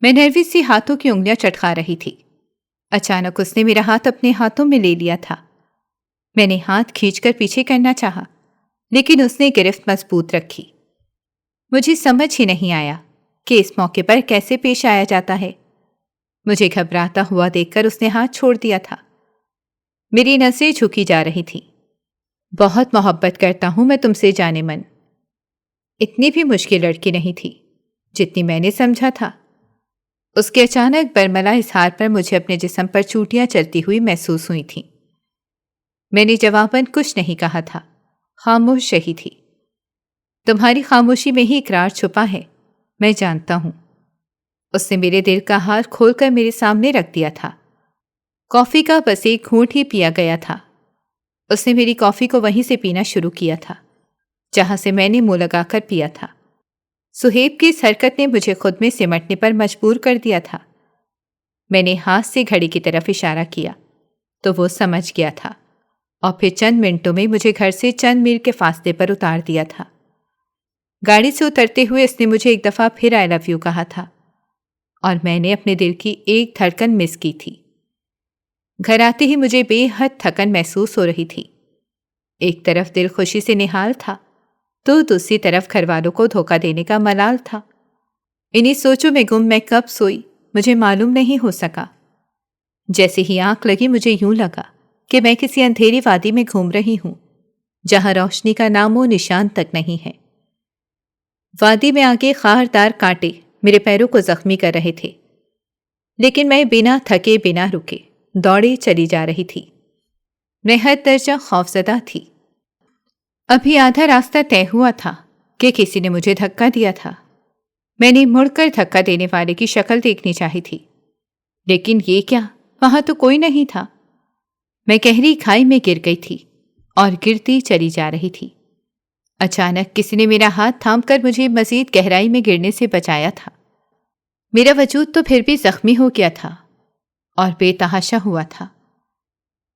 میں نروس سی ہاتھوں کی انگلیاں چٹکا رہی تھی۔ اچانک اس نے میرا ہاتھ اپنے ہاتھوں میں لے لیا تھا۔ میں نے ہاتھ کھینچ کر پیچھے کرنا چاہا، لیکن اس نے گرفت مضبوط رکھی۔ مجھے سمجھ ہی نہیں آیا کہ اس موقع پر کیسے پیش آیا جاتا ہے۔ مجھے گھبراتا ہوا دیکھ کر اس نے ہاتھ چھوڑ دیا تھا۔ میری نظریں جھکی جا رہی تھیں۔ بہت محبت کرتا ہوں میں تم سے جانے من۔ اتنی بھی مشکل لڑکی نہیں تھی جتنی میں نے سمجھا تھا۔ اس کے اچانک برملا اظہار پر مجھے اپنے جسم پر چوٹیاں چلتی ہوئی محسوس ہوئی تھیں۔ میں نے جواباً کچھ نہیں کہا تھا، خاموش رہی تھی۔ تمہاری خاموشی میں ہی اقرار چھپا ہے، میں جانتا ہوں۔ اس نے میرے دل کا حال کھول کر میرے سامنے رکھ دیا تھا۔ کافی کا بس ایک گھونٹ ہی پیا گیا تھا۔ اس نے میری کافی کو وہیں سے پینا شروع کیا تھا جہاں سے میں نے منہ لگا کر پیا تھا۔ سہیب کی اس حرکت نے مجھے خود میں سمٹنے پر مجبور کر دیا تھا۔ میں نے ہاتھ سے گھڑی کی طرف اشارہ کیا تو وہ سمجھ گیا تھا اور پھر چند منٹوں میں مجھے گھر سے چند میل کے فاصلے پر اتار دیا تھا۔ گاڑی سے اترتے ہوئے اس نے مجھے ایک دفعہ پھر آئی لو یو کہا تھا اور میں نے اپنے دل کی ایک دھڑکن مس کی تھی۔ گھر آتے ہی مجھے بے حد تھکن محسوس ہو رہی تھی۔ ایک طرف دل خوشی سے نہال تھا تو دوسری طرف گھر والوں کو دھوکہ دینے کا ملال تھا۔ انہی سوچوں میں گم میں کب سوئی مجھے معلوم نہیں ہو سکا۔ جیسے ہی آنکھ لگی مجھے یوں لگا کہ میں کسی اندھیری وادی میں گھوم رہی ہوں جہاں روشنی کا نام و نشان تک نہیں ہے۔ وادی میں آگے خاردار کانٹے میرے پیروں کو زخمی کر رہے تھے، لیکن میں بنا تھکے بنا رکے دوڑے چلی جا رہی تھی۔ میں حد درجہ خوفزدہ تھی۔ ابھی آدھا راستہ طے ہوا تھا کہ کسی نے مجھے دھکا دیا تھا۔ میں نے مڑ کر دھکا دینے والے کی شکل دیکھنی چاہی تھی، لیکن یہ کیا، وہاں تو کوئی نہیں تھا۔ میں گہری کھائی میں گر گئی تھی اور گرتی چلی جا رہی تھی۔ اچانک کسی نے میرا ہاتھ تھام کر مجھے مزید گہرائی میں گرنے سے بچایا تھا۔ میرا وجود تو پھر بھی زخمی ہو گیا تھا اور بے تحاشا ہوا تھا،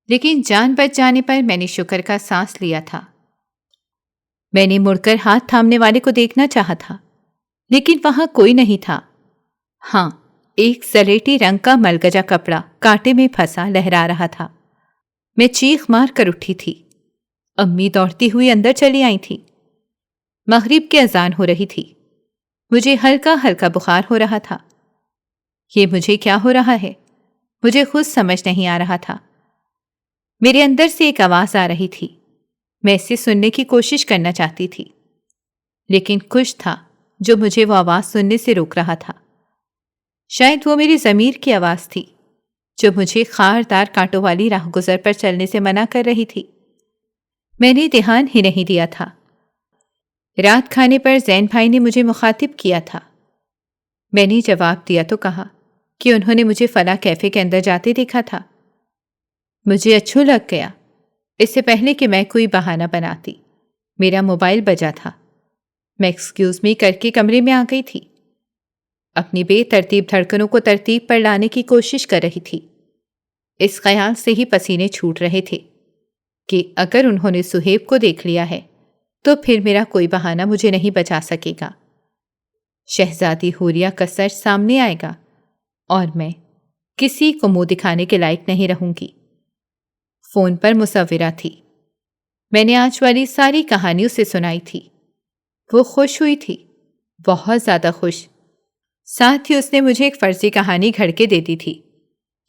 لیکن جان بچ جانے پر میں نے شکر کا سانس لیا تھا۔ میں نے مڑ کر ہاتھ تھامنے والے کو دیکھنا چاہا تھا، لیکن وہاں کوئی نہیں تھا۔ ہاں، ایک سلیٹی رنگ کا ملگجا کپڑا کانٹے میں پھنسا لہرا رہا تھا۔ میں چیخ مار کر اٹھی تھی۔ امی دوڑتی ہوئی اندر چلی آئی تھی۔ مغرب کی اذان ہو رہی تھی۔ مجھے ہلکا ہلکا بخار ہو رہا تھا۔ یہ مجھے کیا ہو رہا ہے؟ مجھے خود سمجھ نہیں آ رہا تھا۔ میرے اندر سے ایک آواز آ رہی تھی۔ میں اسے سننے کی کوشش کرنا چاہتی تھی، لیکن کچھ تھا جو مجھے وہ آواز سننے سے روک رہا تھا۔ شاید وہ میری ضمیر کی آواز تھی جو مجھے خاردار کانٹوں والی راہ گزر پر چلنے سے منع کر رہی تھی۔ میں نے دھیان ہی نہیں دیا تھا۔ رات کھانے پر زین بھائی نے مجھے مخاطب کیا تھا۔ میں نے جواب دیا تو کہا کہ انہوں نے مجھے فلاں کیفے کے اندر جاتے دیکھا تھا۔ مجھے اچھو لگ گیا۔ اس سے پہلے کہ میں کوئی بہانہ بناتی، میرا موبائل بجا تھا۔ میں ایکسکیوز می کر کے کمرے میں آ گئی تھی۔ اپنی بے ترتیب دھڑکنوں کو ترتیب پر لانے کی کوشش کر رہی تھی۔ اس خیال سے ہی پسینے چھوٹ رہے تھے کہ اگر انہوں نے سہیب کو دیکھ لیا ہے تو پھر میرا کوئی بہانہ مجھے نہیں بچا سکے گا۔ شہزادی حوریہ کا سچ سامنے آئے گا اور میں کسی کو منہ دکھانے کے لائق نہیں رہوں گی۔ فون پر مصورہ تھی۔ میں نے آج والی ساری کہانی اسے سنائی تھی۔ وہ خوش ہوئی تھی، بہت زیادہ خوش۔ ساتھ ہی اس نے مجھے ایک فرضی کہانی گھڑ کے دے دی تھی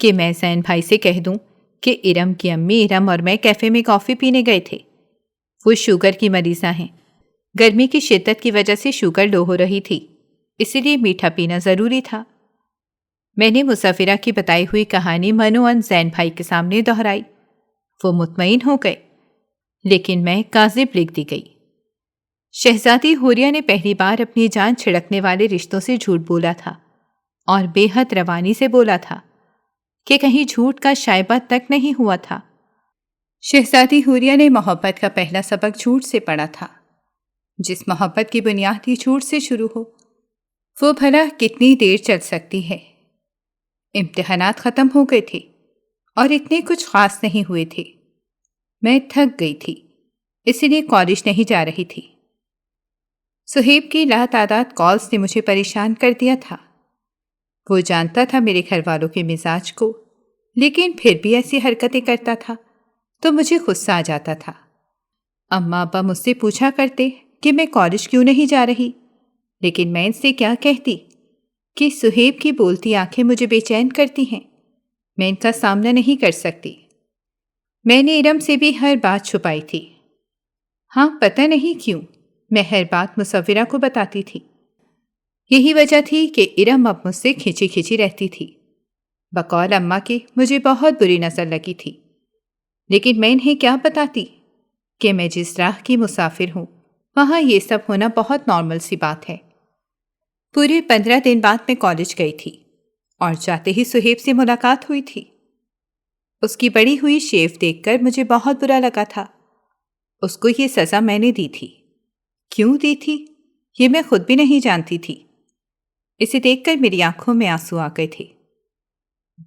کہ میں زین بھائی سے کہہ دوں کہ ارم کی امی ارم اور میں کیفے میں کافی پینے گئے تھے۔ وہ شوگر کی مریضہ ہیں۔ گرمی کی شدت کی وجہ سے شوگر لو ہو رہی تھی، اسی لیے میٹھا پینا ضروری تھا۔ میں نے مصورہ کی بتائی ہوئی کہانی منوان زین بھائی کے سامنے دہرائی۔ وہ مطمئن ہو گئے، لیکن میں کاذب لکھ دی گئی۔ شہزادی حوریہ نے پہلی بار اپنی جان چھڑکنے والے رشتوں سے جھوٹ بولا تھا، اور بے حد روانی سے بولا تھا کہ کہیں جھوٹ کا شائبہ تک نہیں ہوا تھا۔ شہزادی حوریہ نے محبت کا پہلا سبق جھوٹ سے پڑھا تھا۔ جس محبت کی بنیاد ہی جھوٹ سے شروع ہو، وہ بھلا کتنی دیر چل سکتی ہے؟ امتحانات ختم ہو گئے تھے اور اتنے کچھ خاص نہیں ہوئے تھے۔ میں تھک گئی تھی، اسی لیے کالج نہیں جا رہی تھی۔ سہیب کی لاتعداد کالز نے مجھے پریشان کر دیا تھا۔ وہ جانتا تھا میرے گھر والوں کے مزاج کو، لیکن پھر بھی ایسی حرکتیں کرتا تھا تو مجھے غصہ آ جاتا تھا۔ اماں ابا مجھ سے پوچھا کرتے کہ میں کالج کیوں نہیں جا رہی، لیکن میں ان سے کیا کہتی کہ سہیب کی بولتی آنکھیں مجھے بے چین کرتی ہیں، میں ان کا سامنا نہیں کر سکتی۔ میں نے ارم سے بھی ہر بات چھپائی تھی۔ ہاں، پتہ نہیں کیوں میں ہر بات مصورہ کو بتاتی تھی۔ یہی وجہ تھی کہ ارم اب مجھ سے کھچی کھچی رہتی تھی۔ بقول اماں کی مجھے بہت بری نظر لگی تھی، لیکن میں انہیں کیا بتاتی کہ میں جس راہ کی مسافر ہوں وہاں یہ سب ہونا بہت نارمل سی بات ہے۔ پورے 15 دن بعد میں کالج گئی تھی اور جاتے ہی سہیب سے ملاقات ہوئی تھی۔ اس کی بڑی ہوئی شیف دیکھ کر مجھے بہت برا لگا تھا۔ اس کو یہ سزا میں نے دی تھی۔ کیوں دی تھی یہ میں خود بھی نہیں جانتی تھی۔ اسے دیکھ کر میری آنکھوں میں آنسو آ گئے تھے۔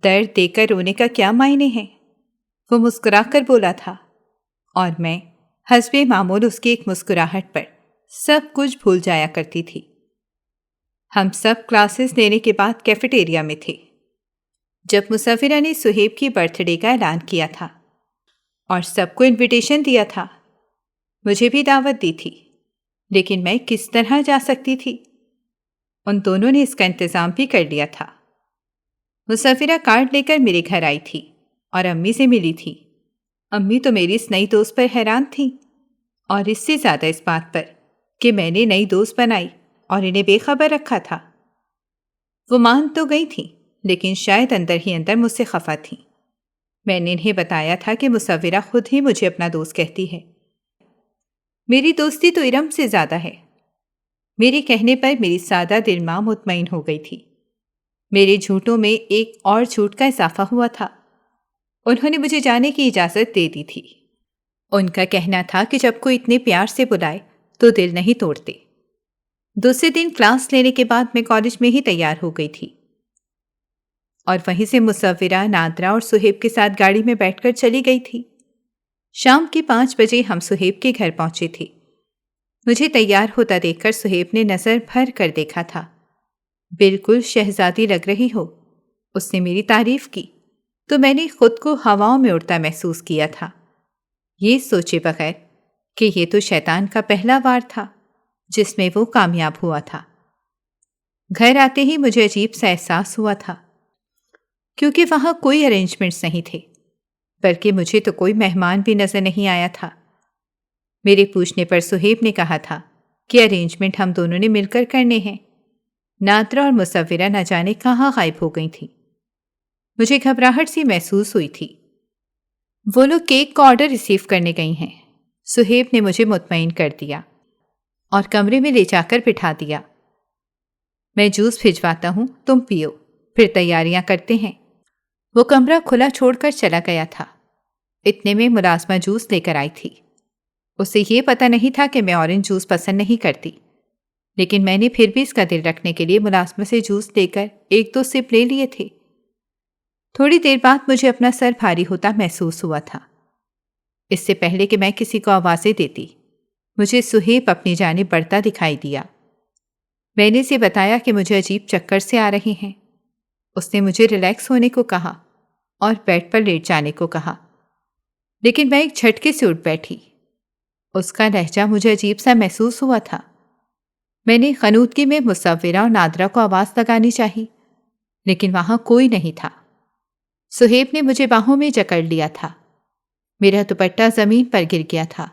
درد دے کر رونے کا کیا معنی ہے؟ وہ مسکرا کر بولا تھا، اور میں حسب معمول اس کی ایک مسکراہٹ پر سب کچھ بھول جایا کرتی تھی۔ ہم سب کلاسز لینے کے بعد کیفیٹیریا میں تھے جب مصورہ نے سہیب کی برتھ ڈے کا اعلان کیا تھا اور سب کو انویٹیشن دیا تھا۔ مجھے بھی دعوت دی تھی، لیکن میں کس طرح جا سکتی تھی؟ ان دونوں نے اس کا انتظام بھی کر لیا تھا۔ مصورہ کارڈ لے کر میرے گھر آئی تھی اور امی سے ملی تھی۔ امی تو میری اس نئی دوست پر حیران تھیں، اور اس سے زیادہ اس بات پر کہ میں نے نئی دوست بنائی اور انہیں بے خبر رکھا تھا۔ وہ مان تو گئی تھیں، لیکن شاید اندر ہی اندر مجھ سے خفا تھیں۔ میں نے انہیں بتایا تھا کہ مصورہ خود ہی مجھے اپنا دوست کہتی ہے۔ میری دوستی تو ارم سے زیادہ ہے۔ میرے کہنے پر میری سادہ دل ماں مطمئن ہو گئی تھی۔ میرے جھوٹوں میں ایک اور جھوٹ کا اضافہ ہوا تھا۔ انہوں نے مجھے جانے کی اجازت دے دی تھی۔ ان کا کہنا تھا کہ جب کوئی اتنے پیار سے بلائے تو دل نہیں توڑتے۔ دوسرے دن کلاس لینے کے بعد میں کالج میں ہی تیار ہو گئی تھی اور وہیں سے مصورہ، نادرہ اور سہیب کے ساتھ گاڑی میں بیٹھ کر چلی گئی تھی۔ شام کے 5 بجے ہم سہیب کے گھر پہنچے تھے۔ مجھے تیار ہوتا دیکھ کر سہیب نے نظر بھر کر دیکھا تھا۔ بالکل شہزادی لگ رہی ہو، اس نے میری تعریف کی تو میں نے خود کو ہواؤں میں اڑتا محسوس کیا تھا، یہ سوچے بغیر کہ یہ تو شیطان کا پہلا وار تھا جس میں وہ کامیاب ہوا تھا۔ گھر آتے ہی مجھے عجیب سا احساس ہوا تھا، کیونکہ وہاں کوئی ارینجمنٹس نہیں تھے، بلکہ مجھے تو کوئی مہمان بھی نظر نہیں آیا تھا۔ میرے پوچھنے پر سہیب نے کہا تھا کہ ارینجمنٹ ہم دونوں نے مل کر کرنے ہیں۔ نادرہ اور مصورہ نہ جانے کہاں غائب ہو گئی تھیں۔ مجھے گھبراہٹ سی محسوس ہوئی تھی۔ وہ لوگ کیک کا آرڈر ریسیو کرنے گئی ہیں، سہیب نے مجھے مطمئن کر دیا اور کمرے میں لے جا کر بٹھا دیا۔ میں جوس بھجواتا ہوں، تم پیو، پھر تیاریاں کرتے ہیں۔ وہ کمرہ کھلا چھوڑ کر چلا گیا تھا۔ اتنے میں ملازمہ جوس لے کر آئی تھی۔ اسے یہ پتہ نہیں تھا کہ میں اورنج جوس پسند نہیں کرتی، لیکن میں نے پھر بھی اس کا دل رکھنے کے لیے ملازمہ سے جوس لے کر 1-2 سپ لے لیے تھے۔ تھوڑی دیر بعد مجھے اپنا سر بھاری ہوتا محسوس ہوا تھا۔ اس سے پہلے کہ میں کسی کو آوازیں دیتی، مجھے سہیب اپنی جانب بڑھتا دکھائی دیا۔ میں نے اسے بتایا کہ مجھے عجیب چکر سے آ رہے ہیں۔ اس نے مجھے ریلیکس ہونے کو کہا اور بیڈ پر لیٹ جانے کو کہا، لیکن میں ایک جھٹکے سے اٹھ بیٹھی۔ اس کا لہجہ مجھے عجیب سا محسوس ہوا تھا۔ میں نے خنودگی میں مصورہ اور نادرہ کو آواز لگانی چاہی، لیکن وہاں کوئی نہیں تھا۔ سہیب نے مجھے باہوں میں جکڑ لیا تھا۔ میرا دوپٹہ زمین پر گر گیا تھا۔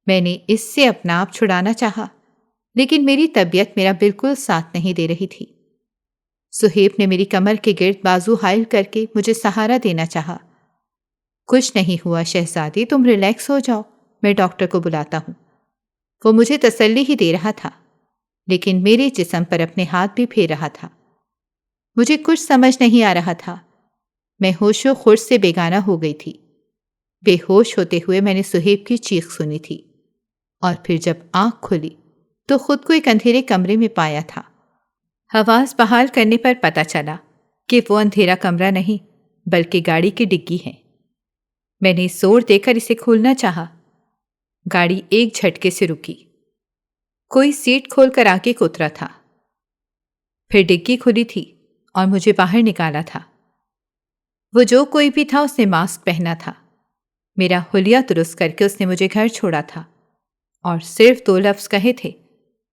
میں نے اس سے اپنا آپ چھڑانا چاہا، لیکن میری طبیعت میرا بالکل ساتھ نہیں دے رہی تھی۔ سہیب نے میری کمر کے گرد بازو حائل کر کے مجھے سہارا دینا چاہا۔ کچھ نہیں ہوا شہزادی، تم ریلیکس ہو جاؤ، میں ڈاکٹر کو بلاتا ہوں۔ وہ مجھے تسلی ہی دے رہا تھا، لیکن میرے جسم پر اپنے ہاتھ بھی پھیر رہا تھا۔ مجھے کچھ سمجھ نہیں آ رہا تھا۔ میں ہوش و خرش سے بیگانہ ہو گئی تھی۔ بے ہوش ہوتے ہوئے میں نے سہیب کی چیخ سنی تھی، اور پھر جب آنکھ کھلی تو خود کو ایک اندھیرے کمرے میں پایا تھا۔ حواس بحال کرنے پر پتہ چلا کہ وہ اندھیرا کمرہ نہیں بلکہ گاڑی کی ڈگی ہے۔ میں نے زور دے کر اسے کھولنا چاہا۔ گاڑی ایک جھٹکے سے رکی۔ کوئی سیٹ کھول کر آگے کو اترا تھا۔ پھر ڈگی کھلی تھی اور مجھے باہر نکالا تھا۔ وہ جو کوئی بھی تھا اس نے ماسک پہنا تھا۔ میرا حلیہ درست کر کے اس نے مجھے گھر چھوڑا تھا اور صرف 2 لفظ کہے تھے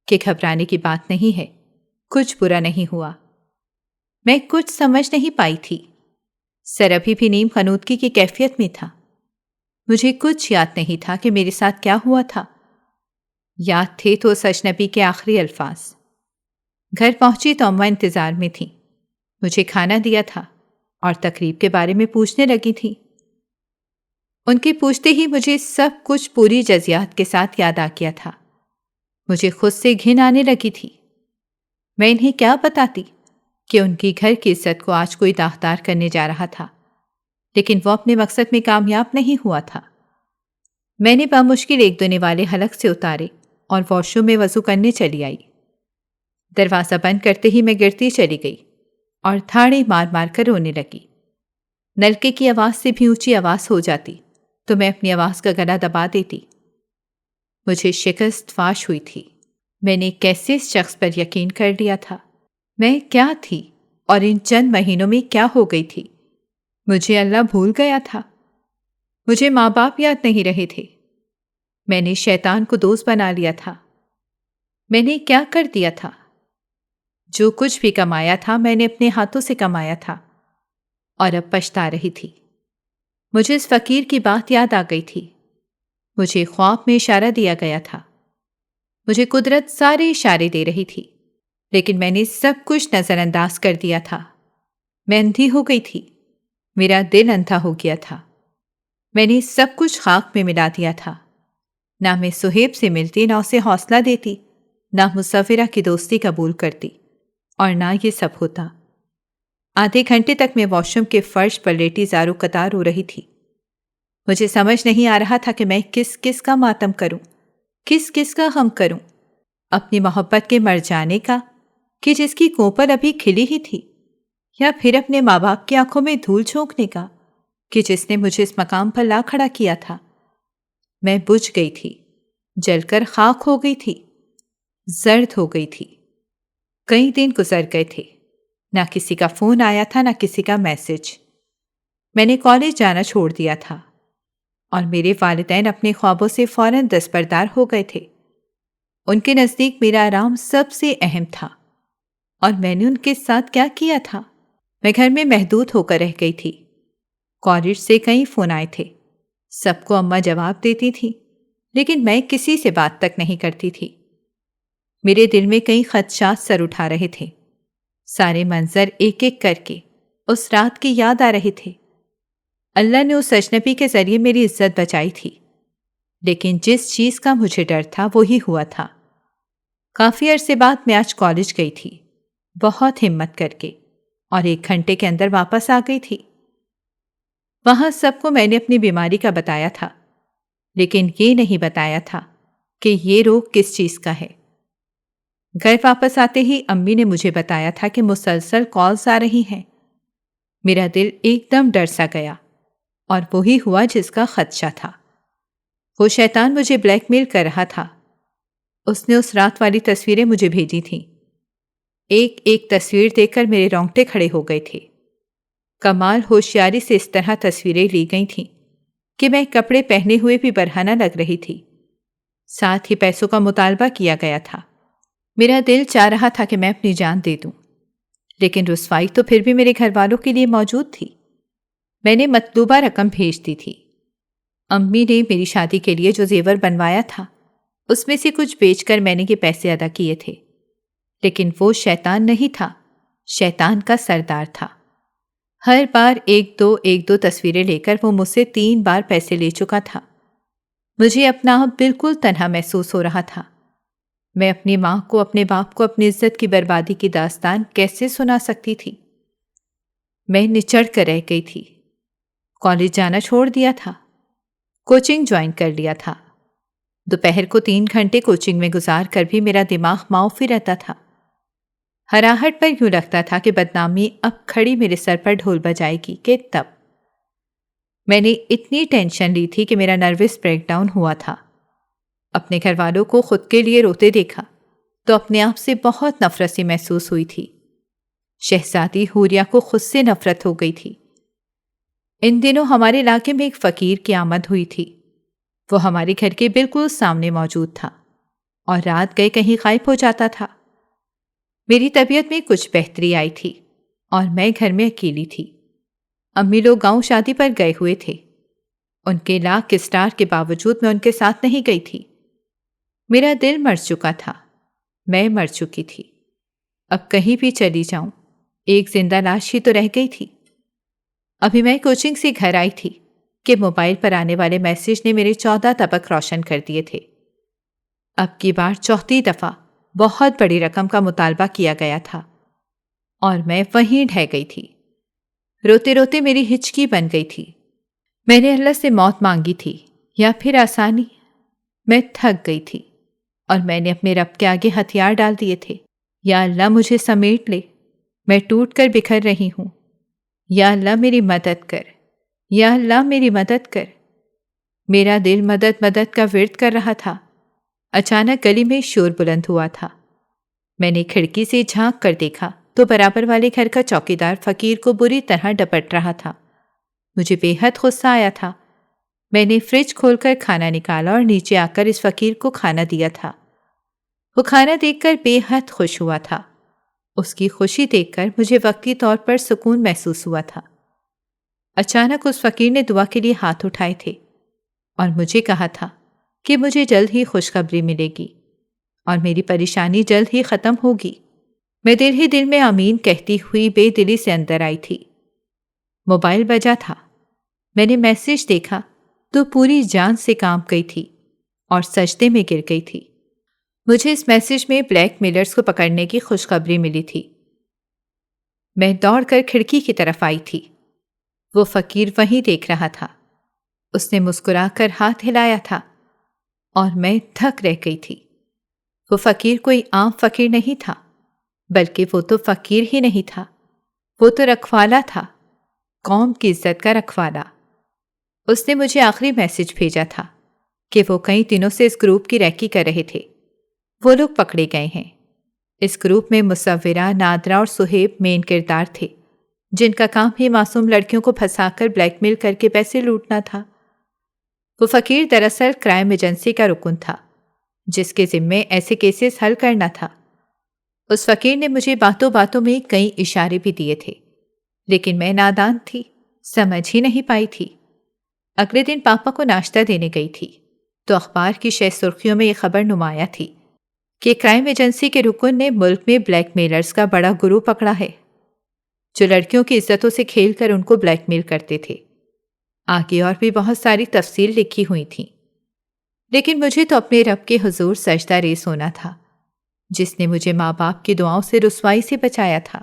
کہ گھبرانے کی بات نہیں ہے، کچھ برا نہیں ہوا۔ میں کچھ سمجھ نہیں پائی تھی۔ سر ابھی بھی نیم خنودگی کی کیفیت میں تھا۔ مجھے کچھ یاد نہیں تھا کہ میرے ساتھ کیا ہوا تھا۔ یاد تھے تو اس اجنبی کے آخری الفاظ۔ گھر پہنچی تو اماں انتظار میں تھیں۔ مجھے کھانا دیا تھا اور تقریب کے بارے میں پوچھنے لگی تھی۔ ان کے پوچھتے ہی مجھے سب کچھ پوری جزیات کے ساتھ یاد آ گیا تھا۔ مجھے خود سے گھن آنے لگی تھی۔ میں انہیں کیا بتاتی کہ ان کی گھر کی عزت کو آج کوئی داغدار کرنے جا رہا تھا، لیکن وہ اپنے مقصد میں کامیاب نہیں ہوا تھا۔ میں نے بامشکل 1 2 والے حلق سے اتارے اور واش روم میں وضو کرنے چلی آئی۔ دروازہ بند کرتے ہی میں گرتی چلی گئی اور دھاڑے مار مار کر رونے لگی۔ نلکے کی آواز سے بھی اونچی آواز ہو جاتی تو میں اپنی آواز کا گلا دبا دیتی۔ مجھے شکست فاش ہوئی تھی۔ میں نے کیسے اس شخص پر یقین کر لیا تھا؟ میں کیا تھی اور ان چند مہینوں میں کیا ہو گئی تھی؟ مجھے اللہ بھول گیا تھا۔ مجھے ماں باپ یاد نہیں رہے تھے۔ میں نے شیطان کو دوست بنا لیا تھا۔ میں نے کیا کر دیا تھا؟ جو کچھ بھی کمایا تھا میں نے اپنے ہاتھوں سے کمایا تھا، اور اب پچھتا رہی تھی۔ مجھے اس فقیر کی بات یاد آ گئی تھی۔ مجھے خواب میں اشارہ دیا گیا تھا۔ مجھے قدرت سارے اشارے دے رہی تھی، لیکن میں نے سب کچھ نظر انداز کر دیا تھا۔ میں اندھی ہو گئی تھی۔ میرا دل اندھا ہو گیا تھا۔ میں نے سب کچھ خاک میں ملا دیا تھا۔ نہ میں سہیب سے ملتی، نہ اسے حوصلہ دیتی، نہ مصورہ کی دوستی قبول کرتی، اور نہ یہ سب ہوتا۔ آدھے گھنٹے تک میں واش روم کے فرش پر لیٹی زارو قطار ہو رہی تھی۔ مجھے سمجھ نہیں آ رہا تھا کہ میں کس کس کا ماتم کروں، کس کس کا غم کروں۔ اپنی محبت کے مر جانے کا کہ جس کی کوپل ابھی کھلی ہی تھی، یا پھر اپنے ماں باپ کی آنکھوں میں دھول جھونکنے کا کہ جس نے مجھے اس مقام پر لا کھڑا کیا تھا۔ میں بجھ گئی تھی، جل کر خاک ہو گئی تھی، زرد ہو گئی تھی۔ کئی دن گزر گئے تھے، نہ کسی کا فون آیا تھا، نہ کسی کا میسج۔ میں نے کالج جانا چھوڑ دیا تھا، اور میرے والدین اپنے خوابوں سے فوراً دستبردار ہو گئے تھے۔ ان کے نزدیک میرا آرام سب سے اہم تھا، اور میں نے ان کے ساتھ کیا کیا تھا؟ میں گھر میں محدود ہو کر رہ گئی تھی۔ کالج سے کئی فون آئے تھے، سب کو اماں جواب دیتی تھی، لیکن میں کسی سے بات تک نہیں کرتی تھی۔ میرے دل میں کئی خدشات سر اٹھا رہے تھے۔ سارے منظر ایک ایک کر کے اس رات کی یاد آ رہے تھے۔ اللہ نے اس اجنبی کے ذریعے میری عزت بچائی تھی، لیکن جس چیز کا مجھے ڈر تھا وہی ہوا تھا۔ کافی عرصے بعد میں آج کالج گئی تھی، بہت ہمت کر کے، اور 1 گھنٹے کے اندر واپس آ گئی تھی۔ وہاں سب کو میں نے اپنی بیماری کا بتایا تھا، لیکن یہ نہیں بتایا تھا کہ یہ روگ کس چیز کا ہے۔ گھر واپس آتے ہی امی نے مجھے بتایا تھا کہ مسلسل کالز آ رہی ہیں۔ میرا دل ایک دم ڈر سا گیا، اور وہی ہوا جس کا خدشہ تھا۔ وہ شیطان مجھے بلیک میل کر رہا تھا۔ اس نے اس رات والی تصویریں مجھے بھیجی تھیں۔ ایک ایک تصویر دیکھ کر میرے رونگٹے کھڑے ہو گئے تھے۔ کمال ہوشیاری سے اس طرح تصویریں لی گئی تھیں کہ میں کپڑے پہنے ہوئے بھی برہنہ لگ رہی تھی۔ ساتھ ہی پیسوں کا مطالبہ کیا گیا تھا۔ میرا دل چاہ رہا تھا کہ میں اپنی جان دے دوں، لیکن رسوائی تو پھر بھی میرے گھر والوں کے لیے موجود تھی۔ میں نے مطلوبہ رقم بھیج دی تھی۔ امی نے میری شادی کے لیے جو زیور بنوایا تھا، اس میں سے کچھ بیچ کر میں نے یہ پیسے ادا کیے تھے، لیکن وہ شیطان نہیں تھا، شیطان کا سردار تھا۔ ہر بار ایک دو تصویریں لے کر وہ مجھ سے 3 بار پیسے لے چکا تھا۔ مجھے اپنا آپ بالکل تنہا محسوس ہو رہا تھا۔ میں اپنی ماں کو، اپنے باپ کو اپنی عزت کی بربادی کی داستان کیسے سنا سکتی تھی؟ میں نچڑ کر رہ گئی تھی۔ کالج جانا چھوڑ دیا تھا، کوچنگ جوائن کر لیا تھا۔ دوپہر کو 3 گھنٹے کوچنگ میں گزار کر بھی میرا دماغ معافی رہتا تھا۔ ہراہٹ پر یوں لگتا تھا کہ بدنامی اب کھڑی میرے سر پر ڈھول بجائے گی کہ تب۔ میں نے اتنی ٹینشن لی تھی کہ میرا نروس بریک ڈاؤن ہوا تھا۔ اپنے گھر والوں کو خود کے لیے روتے دیکھا تو اپنے آپ سے بہت نفرت سی محسوس ہوئی تھی۔ شہزادی حوریہ کو خود سے نفرت ہو گئی تھی۔ ان دنوں ہمارے علاقے میں ایک فقیر کی آمد ہوئی تھی۔ وہ ہمارے گھر کے بالکل سامنے موجود تھا اور رات گئے کہیں غائب ہو جاتا تھا۔ میری طبیعت میں کچھ بہتری آئی تھی اور میں گھر میں اکیلی تھی۔ امی لوگ گاؤں شادی پر گئے ہوئے تھے۔ ان کے لاکھ اسٹار کے باوجود میں ان کے ساتھ نہیں گئی تھی۔ میرا دل مر چکا تھا، میں مر چکی تھی۔ اب کہیں بھی چلی جاؤں، ایک زندہ لاش ہی تو رہ گئی تھی۔ ابھی میں کوچنگ سے گھر آئی تھی کہ موبائل پر آنے والے میسج نے میرے 14 طبق روشن کر دیے تھے۔ اب کی بار 4تھی دفعہ بہت بڑی رقم کا مطالبہ کیا گیا تھا اور میں وہیں ڈھہ گئی تھی۔ روتے روتے میری ہچکی بن گئی تھی۔ میں نے اللہ سے موت مانگی تھی یا پھر آسانی۔ میں تھک گئی تھی اور میں نے اپنے رب کے آگے ہتھیار ڈال دیے تھے۔ یا اللہ مجھے سمیٹ لے، میں ٹوٹ کر بکھر رہی ہوں۔ یا اللہ میری مدد کر، یا اللہ میری مدد کر۔ میرا دل مدد مدد کا ورد کر رہا تھا۔ اچانک گلی میں شور بلند ہوا تھا۔ میں نے کھڑکی سے جھانک کر دیکھا تو برابر والے گھر کا چوکیدار فقیر کو بری طرح ڈپٹ رہا تھا۔ مجھے بے حد غصہ آیا تھا۔ میں نے فریج کھول کر کھانا نکالا اور نیچے آ کر اس فقیر کو کھانا دیا تھا۔ وہ کھانا دیکھ کر بے حد خوش ہوا تھا۔ اس کی خوشی دیکھ کر مجھے وقتی طور پر سکون محسوس ہوا تھا۔ اچانک اس فقیر نے دعا کے لیے ہاتھ اٹھائے تھے اور مجھے کہا تھا کہ مجھے جلد ہی خوشخبری ملے گی اور میری پریشانی جلد ہی ختم ہوگی۔ میں دل ہی دل میں آمین کہتی ہوئی بے دلی سے اندر آئی تھی۔ موبائل بجا تھا۔ میں نے میسج دیکھا تو پوری جان سے کانپ گئی تھی اور سجدے میں گر گئی تھی۔ مجھے اس میسج میں بلیک میلرز کو پکڑنے کی خوشخبری ملی تھی۔ میں دوڑ کر کھڑکی کی طرف آئی تھی۔ وہ فقیر وہیں دیکھ رہا تھا۔ اس نے مسکرا کر ہاتھ ہلایا تھا اور میں تھک رہ گئی تھی۔ وہ فقیر کوئی عام فقیر نہیں تھا، بلکہ وہ تو فقیر ہی نہیں تھا، وہ تو رکھوالا تھا، قوم کی عزت کا رکھوالا۔ اس نے مجھے آخری میسج بھیجا تھا کہ وہ کئی دنوں سے اس گروپ کی ریکی کر رہے تھے۔ وہ لوگ پکڑے گئے ہیں۔ اس گروپ میں مصورہ، نادرہ اور سہیب مین کردار تھے، جن کا کام ہی معصوم لڑکیوں کو پھنسا کر بلیک میل کر کے پیسے لوٹنا تھا۔ وہ فقیر دراصل کرائم ایجنسی کا رکن تھا، جس کے ذمے ایسے کیسز حل کرنا تھا۔ اس فقیر نے مجھے باتوں باتوں میں کئی اشارے بھی دیے تھے، لیکن میں نادان تھی، سمجھ ہی نہیں پائی تھی۔ اگلے دن پاپا کو ناشتہ دینے گئی تھی تو اخبار کی شہ سرخیوں میں یہ خبر نمایاں تھی کہ کرائم ایجنسی کے رکن نے ملک میں بلیک میلرز کا بڑا گروہ پکڑا ہے۔ جو لڑکیوں کی عزتوں سے کھیل کر ان کو بلیک میل کرتے تھے۔ آگے اور بھی بہت ساری تفصیل لکھی ہوئی تھیں، لیکن مجھے تو اپنے رب کے حضور سجدہ ریز ہونا تھا، جس نے مجھے ماں باپ کی دعاؤں سے رسوائی سے بچایا تھا۔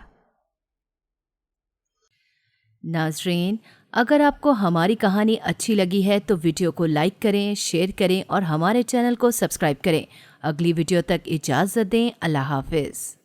ناظرین، اگر آپ کو ہماری کہانی اچھی لگی ہے تو ویڈیو کو لائک کریں، شیئر کریں اور ہمارے چینل کو سبسکرائب کریں۔ اگلی ویڈیو تک اجازت دیں۔ اللہ حافظ۔